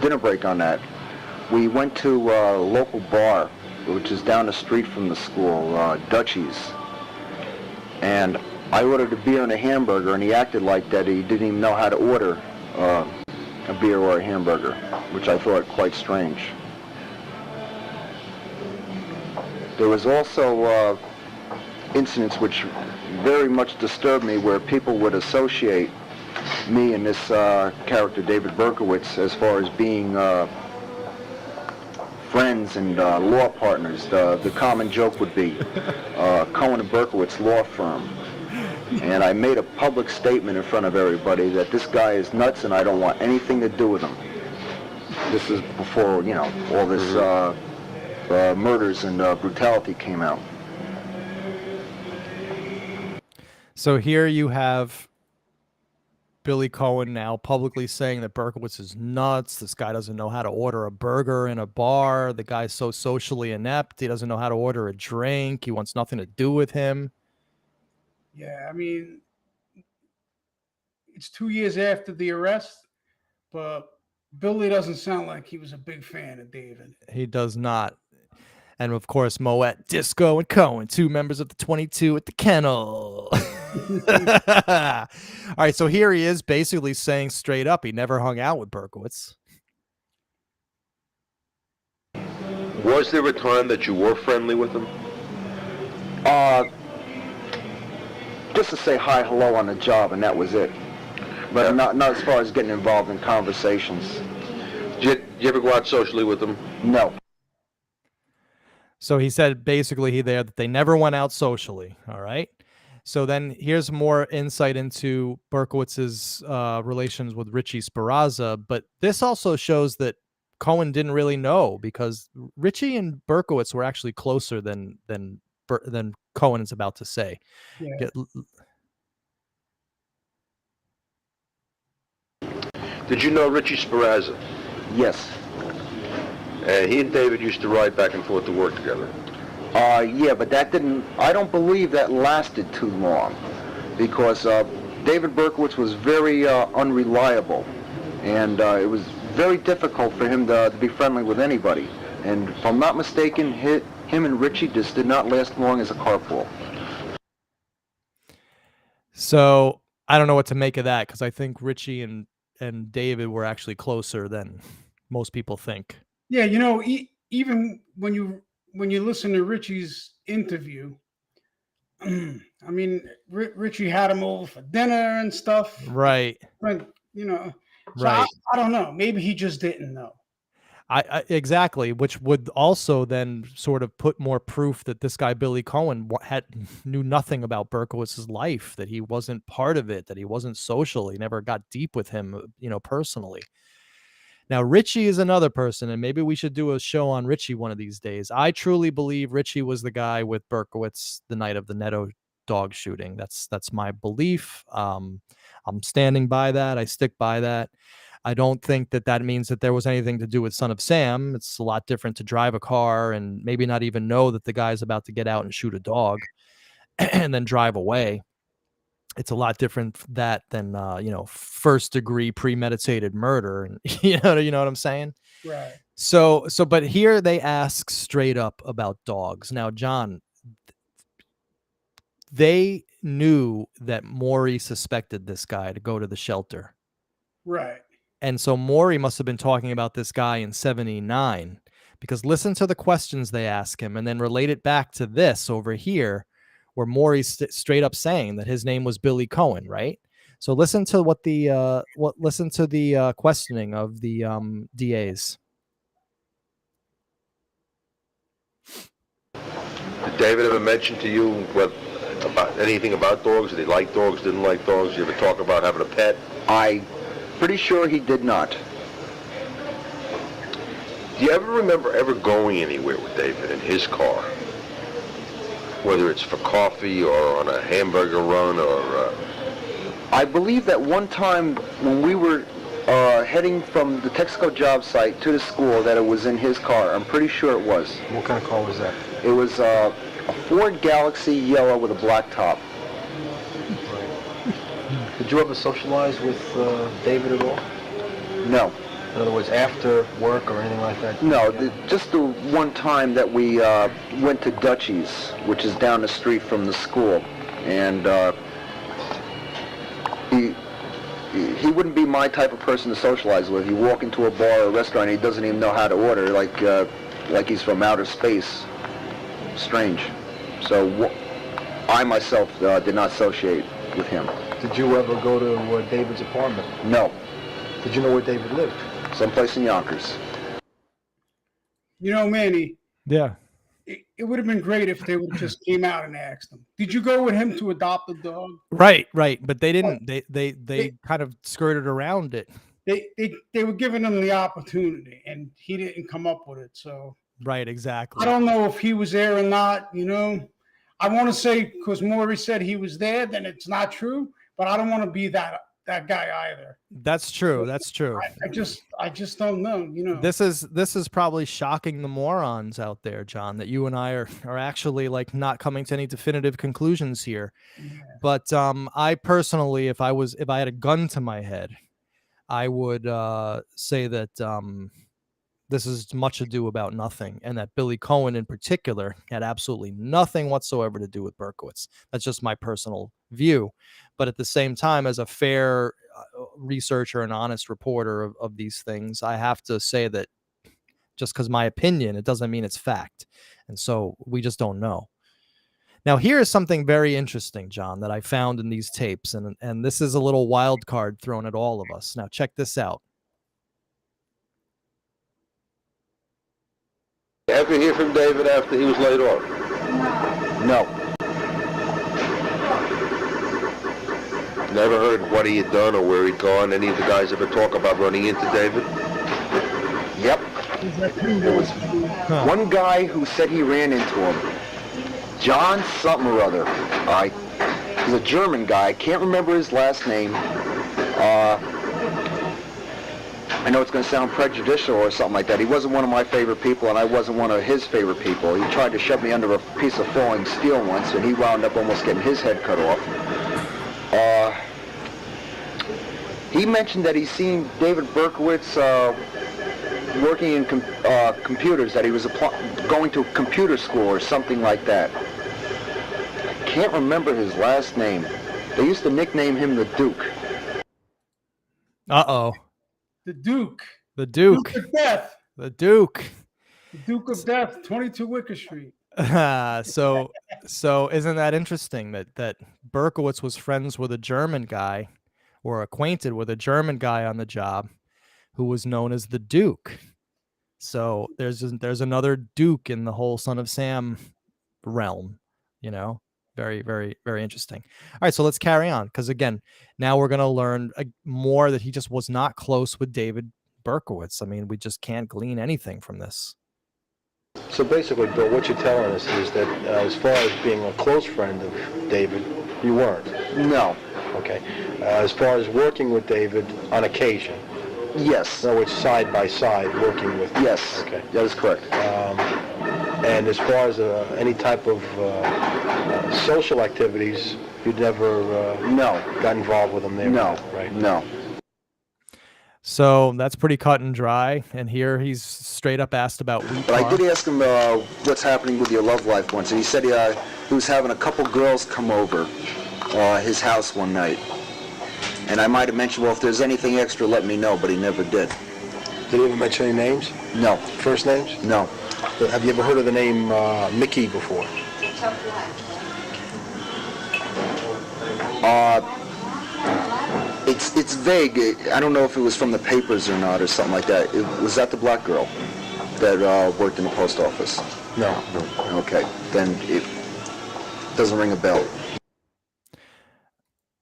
S4: dinner break on that, we went to a local bar, which is down the street from the school, Dutchie's. And I ordered a beer and a hamburger, and he acted like that he didn't even know how to order a beer or a hamburger, which I thought quite strange. There was also incidents which very much disturbed me where people would associate me and this character, David Berkowitz, as far as being friends and law partners. The common joke would be Cohen and Berkowitz law firm. And I made a public statement in front of everybody that this guy is nuts and I don't want anything to do with him. This is before, you know, all this murders and brutality came out.
S1: So here you have Billy Cohen now publicly saying that Berkowitz is nuts. This guy doesn't know how to order a burger in a bar. The guy's so socially inept. He doesn't know how to order a drink. He wants nothing to do with him.
S2: Yeah, I mean, it's 2 years after the arrest, but Billy doesn't sound like he was a big fan of David.
S1: He does not. And of course, Moet, Disco, and Cohen, 2 members of the 22 at the kennel. All right, so here he is basically saying straight up he never hung out with Berkowitz.
S6: Was there a time that you were friendly with him?
S4: Just to say hi, hello on the job, and that was it. But
S6: Yeah.
S4: not as far as getting involved in conversations.
S6: Did you ever go out socially with him?
S4: No.
S1: So he said basically that they never went out socially. All right. So then here's more insight into Berkowitz's relations with Richie Sperrazza. But this also shows that Cohen didn't really know, because Richie and Berkowitz were actually closer than Cohen is about to say.
S2: Yeah.
S6: Did you know Richie Sperrazza?
S4: Yes.
S6: He and David used to ride back and forth to work together.
S4: Yeah, but I don't believe that lasted too long, because David Berkowitz was very unreliable, and it was very difficult for him to be friendly with anybody. And if I'm not mistaken, him and Richie just did not last long as a carpool.
S1: So I don't know what to make of that, because I think Richie and David were actually closer than most people think.
S2: Yeah, you know, even when you listen to Richie's interview, I mean, Richie had him over for dinner and stuff.
S1: Right.
S2: But, you know, so
S1: Right.
S2: I don't know. Maybe he just didn't know.
S1: I exactly, which would also then sort of put more proof that this guy Billy Cohen knew nothing about Berkowitz's life, that he wasn't part of it, that he wasn't social, he never got deep with him, personally. Now, Richie is another person, and maybe we should do a show on Richie one of these days. I truly believe Richie was the guy with Berkowitz the night of the Netto dog shooting. That's my belief. I'm standing by that. I stick by that. I don't think that means that there was anything to do with Son of Sam. It's a lot different to drive a car and maybe not even know that the guy's about to get out and shoot a dog and then drive away. It's a lot different than first degree premeditated murder. And you know what I'm saying?
S2: Right.
S1: So, but here they ask straight up about dogs. Now, John, they knew that Maury suspected this guy to go to the shelter.
S2: Right.
S1: And so Maury must have been talking about this guy in 79, because listen to the questions they ask him and then relate it back to this over here, where Maury's straight up saying that his name was Billy Cohen, right? So listen to listen to the questioning of the DAs.
S6: Did David ever mention to you about anything about dogs? Did he like dogs, didn't like dogs? Did you ever talk about having a pet?
S4: I'm pretty sure he did not.
S6: Do you ever remember ever going anywhere with David in his car? Whether it's for coffee or on a hamburger run or...
S4: I believe that one time when we were heading from the Texaco job site to the school, that it was in his car. I'm pretty sure it was.
S5: What kind of car was that?
S4: It was a Ford Galaxy yellow with a black top.
S5: Did you ever socialize with David at all?
S4: No.
S5: In other words, after work or anything like that?
S4: No, just the one time that we went to Dutchie's, which is down the street from the school, and he wouldn't be my type of person to socialize with. You walk into a bar or a restaurant and he doesn't even know how to order, like he's from outer space. strange. So I myself did not associate with him.
S5: Did you ever go to David's apartment?
S4: No.
S5: Did you know where David lived?
S4: Someplace in Yonkers.
S2: You know, Manny,
S1: Yeah.
S2: it would have been great if they would have just came out and asked him. Did you go with him to adopt a dog?
S1: Right. But they didn't. They kind of skirted around it.
S2: They were giving him the opportunity, and he didn't come up with it. So
S1: Right. Exactly.
S2: I don't know if he was there or not. You know, I want to say because Maury said he was there, then it's not true. But I don't want to be that guy either.
S1: That's true. That's true.
S2: I just don't know. You know,
S1: This is probably shocking the morons out there, John, that you and I are actually like not coming to any definitive conclusions here.
S2: Yeah.
S1: But I personally, if I had a gun to my head, I would say that this is much ado about nothing, and that Billy Cohen in particular had absolutely nothing whatsoever to do with Berkowitz. That's just my personal view. But at the same time, as a fair researcher and honest reporter of these things, I have to say that just because my opinion, it doesn't mean it's fact. And so we just don't know. Now, here is something very interesting, John, that I found in these tapes. And this is a little wild card thrown at all of us. Now, check this out.
S6: Ever hear from David after he was laid off?
S4: No.
S6: Never heard what he had done or where he'd gone. Any of the guys ever talk about running into David?
S4: Yep. There was one guy who said he ran into him. John something or other. He's a German guy. I can't remember his last name. I know it's going to sound prejudicial or something like that. He wasn't one of my favorite people, and I wasn't one of his favorite people. He tried to shove me under a piece of falling steel once, and he wound up almost getting his head cut off. He mentioned that he's seen David Berkowitz working in computers, that he was going to computer school or something like that. I can't remember his last name. They used to nickname him the Duke.
S1: Uh-oh.
S2: the Duke.
S1: The Duke.
S2: Duke of Death.
S1: The Duke.
S2: The Duke of Death, 22 Wicker Street.
S1: So isn't that interesting that Berkowitz was friends with a German guy, or acquainted with a German guy on the job, who was known as the Duke. So there's another Duke in the whole Son of Sam realm, you know. Very, very, very interesting. All right, so let's carry on, because again, now we're going to learn more that he just was not close with David Berkowitz. I mean, we just can't glean anything from this.
S5: So basically, Bill, what you're telling us is that as far as being a close friend of David, you weren't.
S4: No.
S5: Okay. As far as working with David on occasion.
S4: Yes.
S5: So it's side by side working with.
S4: Yes.
S5: Okay.
S4: That is correct.
S5: And as far as any type of social activities, you'd never
S4: no
S5: got involved with him there.
S4: No.
S5: Right.
S4: No.
S1: So that's pretty cut and dry. And here he's straight up asked about wheat.
S4: But I did ask him what's happening with your love life once, and he said he was having a couple girls come over his house one night. And I might have mentioned, well, if there's anything extra, let me know, but he never did.
S5: Did he ever mention any names?
S4: No.
S5: First names?
S4: No.
S5: Have you ever heard of the name Mickey before?
S4: It's vague. I don't know if it was from the papers or not, or something like that. Was that the black girl that worked in the post office?
S5: No.
S4: Okay, then it doesn't ring a bell.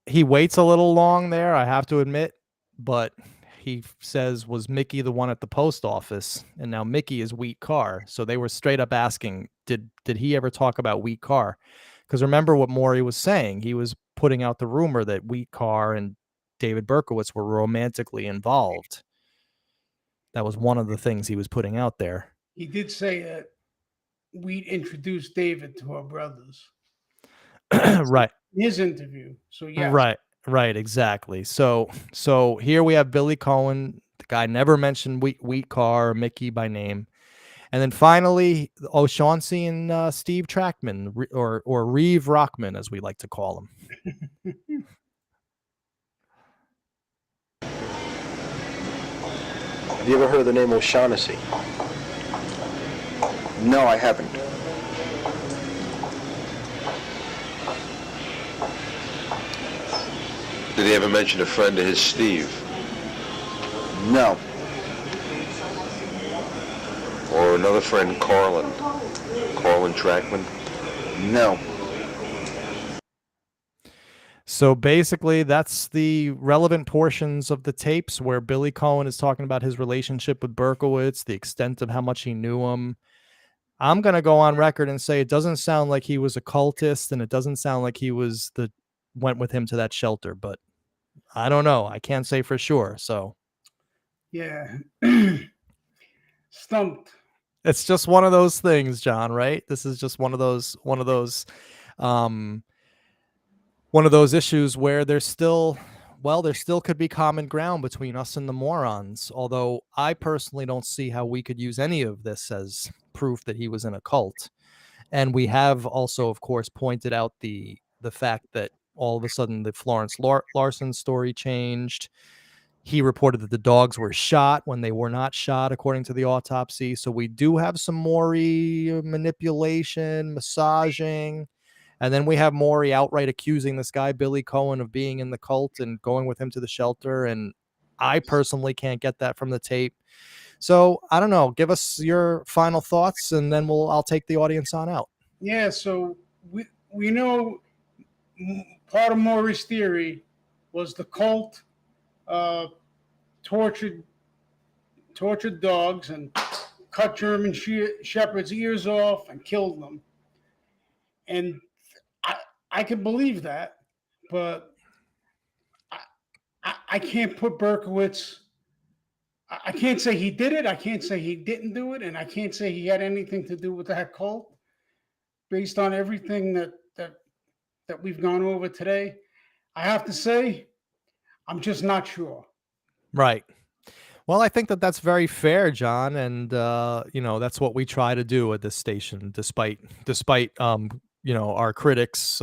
S1: He waits a little long there, I have to admit, but he says, was Mickey the one at the post office? And now Mickey is Wheat Carr. So they were straight up asking, did he ever talk about Wheat Carr? Because remember what Maury was saying. He was putting out the rumor that Wheat Carr and David Berkowitz were romantically involved. That was one of the things he was putting out there.
S2: He did say that Wheat introduced David to her brothers.
S1: Right.
S2: His interview. So yeah.
S1: Right, exactly. So here we have Billy Cohen. The guy never mentioned Wheat Carr or Mickey by name. And then finally, O'Shaughnessy and Steve Trackman, or Reeve Rockman, as we like to call him.
S5: Have you ever heard of the name O'Shaughnessy?
S4: No, I haven't.
S6: Did he ever mention a friend of his, Steve?
S4: No.
S6: Or another friend, Carlin? Carlin Trackman?
S4: No.
S1: So basically, that's the relevant portions of the tapes where Billy Cohen is talking about his relationship with Berkowitz, the extent of how much he knew him. I'm going to go on record and say it doesn't sound like he was a cultist, and it doesn't sound like he went with him to that shelter, but I don't know. I can't say for sure. So
S2: Yeah. Stumped.
S1: it's just one of those things, John, right? This is just one of those issues where there still could be common ground between us and the morons. Although I personally don't see how we could use any of this as proof that he was in a cult. And we have also, of course, pointed out the fact that all of a sudden the Florence Larson story changed. He reported that the dogs were shot when they were not shot, according to the autopsy. So we do have some Maury manipulation, massaging. And then we have Maury outright accusing this guy, Billy Cohen, of being in the cult and going with him to the shelter. And I personally can't get that from the tape. So I don't know. Give us your final thoughts, and then I'll take the audience on out.
S2: Yeah, so we know part of Maury's theory was the cult tortured dogs and cut German shepherds' ears off and killed them. And I can believe that, but I can't put Berkowitz. I can't say he did it. I can't say he didn't do it, and I can't say he had anything to do with that cult. Based on everything that we've gone over today, I have to say, I'm just not sure.
S1: Right. Well, I think that that's very fair, John, and that's what we try to do at this station, despite our critics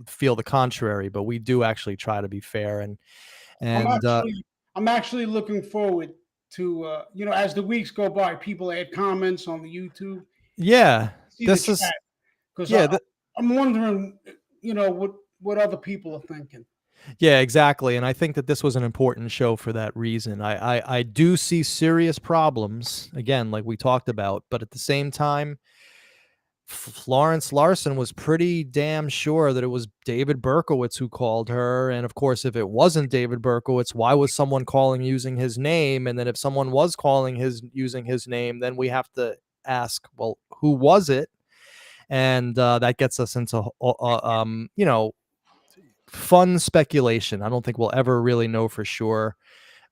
S1: feel the contrary, but we do actually try to be fair. And
S2: I'm actually looking forward to as the weeks go by, people add comments on the YouTube.
S1: Yeah, this is
S2: because I'm wondering, what other people are thinking.
S1: Yeah, exactly. And I think that this was an important show for that reason. I do see serious problems, again, like we talked about, but at the same time, Florence Larson was pretty damn sure that it was David Berkowitz who called her. And of course, if it wasn't David Berkowitz, why was someone calling using his name? And then if someone was calling using his name, then we have to ask, well, who was it? And that gets us into, fun speculation. I don't think we'll ever really know for sure.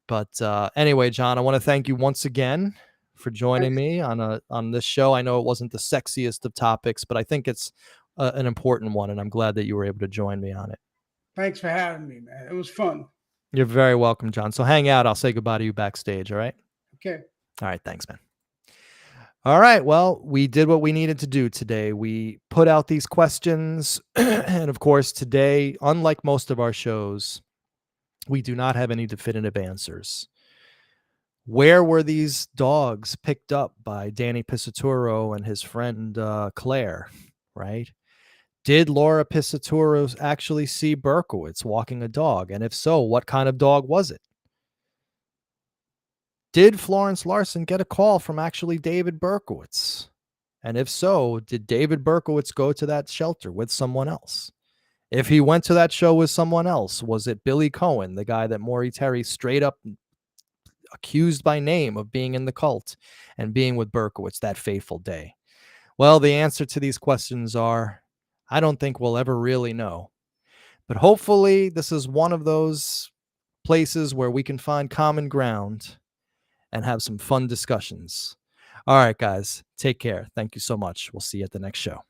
S1: But anyway, John, I want to thank you once again for joining me on this show. I know it wasn't the sexiest of topics, but I think it's an important one, and I'm glad that you were able to join me on it.
S2: Thanks for having me, man. It was fun.
S1: You're very welcome, John. So hang out. I'll say goodbye to you backstage, all right?
S2: Okay.
S1: All right, thanks, man. All right, well, we did what we needed to do today. We put out these questions, and of course, today, unlike most of our shows, we do not have any definitive answers. Where were these dogs picked up by Danny Pisaturo and his friend Claire, right? Did Laura Pisaturo actually see Berkowitz walking a dog? And if so, what kind of dog was it? Did Florence Larson get a call from actually David Berkowitz? And if so, did David Berkowitz go to that shelter with someone else? If he went to that show with someone else, was it Billy Cohen, the guy that Maury Terry straight up accused by name of being in the cult and being with Berkowitz that fateful day? Well, the answer to these questions are, I don't think we'll ever really know. But hopefully this is one of those places where we can find common ground and have some fun discussions. All right, guys, take care. Thank you so much. We'll see you at the next show.